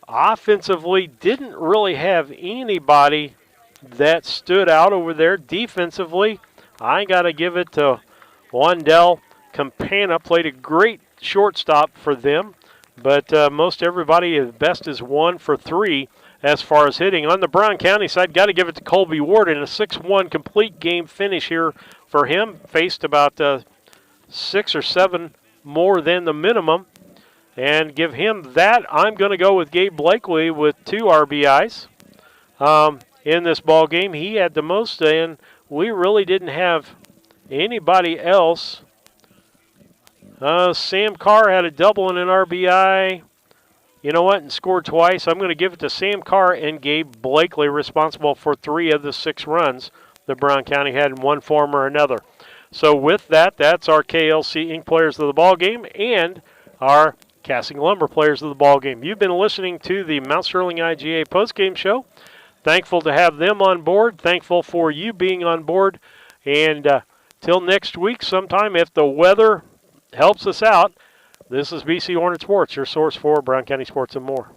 offensively didn't really have anybody that stood out over there. Defensively, I got to give it to Wandell Campana. Played a great shortstop for them. But most everybody, the best is 1 for 3 as far as hitting. On the Brown County side, got to give it to Colby Ward in a 6-1 complete game finish here for him. Faced about 6 or 7 more than the minimum. And give him that. I'm going to go with Gabe Blakely with 2 RBIs in this ball game. He had the most, and we really didn't have anybody else. Sam Carr had a double and an RBI. You know what? And scored twice. I'm going to give it to Sam Carr and Gabe Blakely, responsible for 3 of the 6 runs that Brown County had in one form or another. So with that, that's our KLC Inc. players of the ball game and our Casting Lumber players of the ball game. You've been listening to the Mount Sterling IGA postgame show. Thankful to have them on board. Thankful for you being on board. And till next week sometime, if the weather helps us out, this is BC Hornet Sports, your source for Brown County sports and more.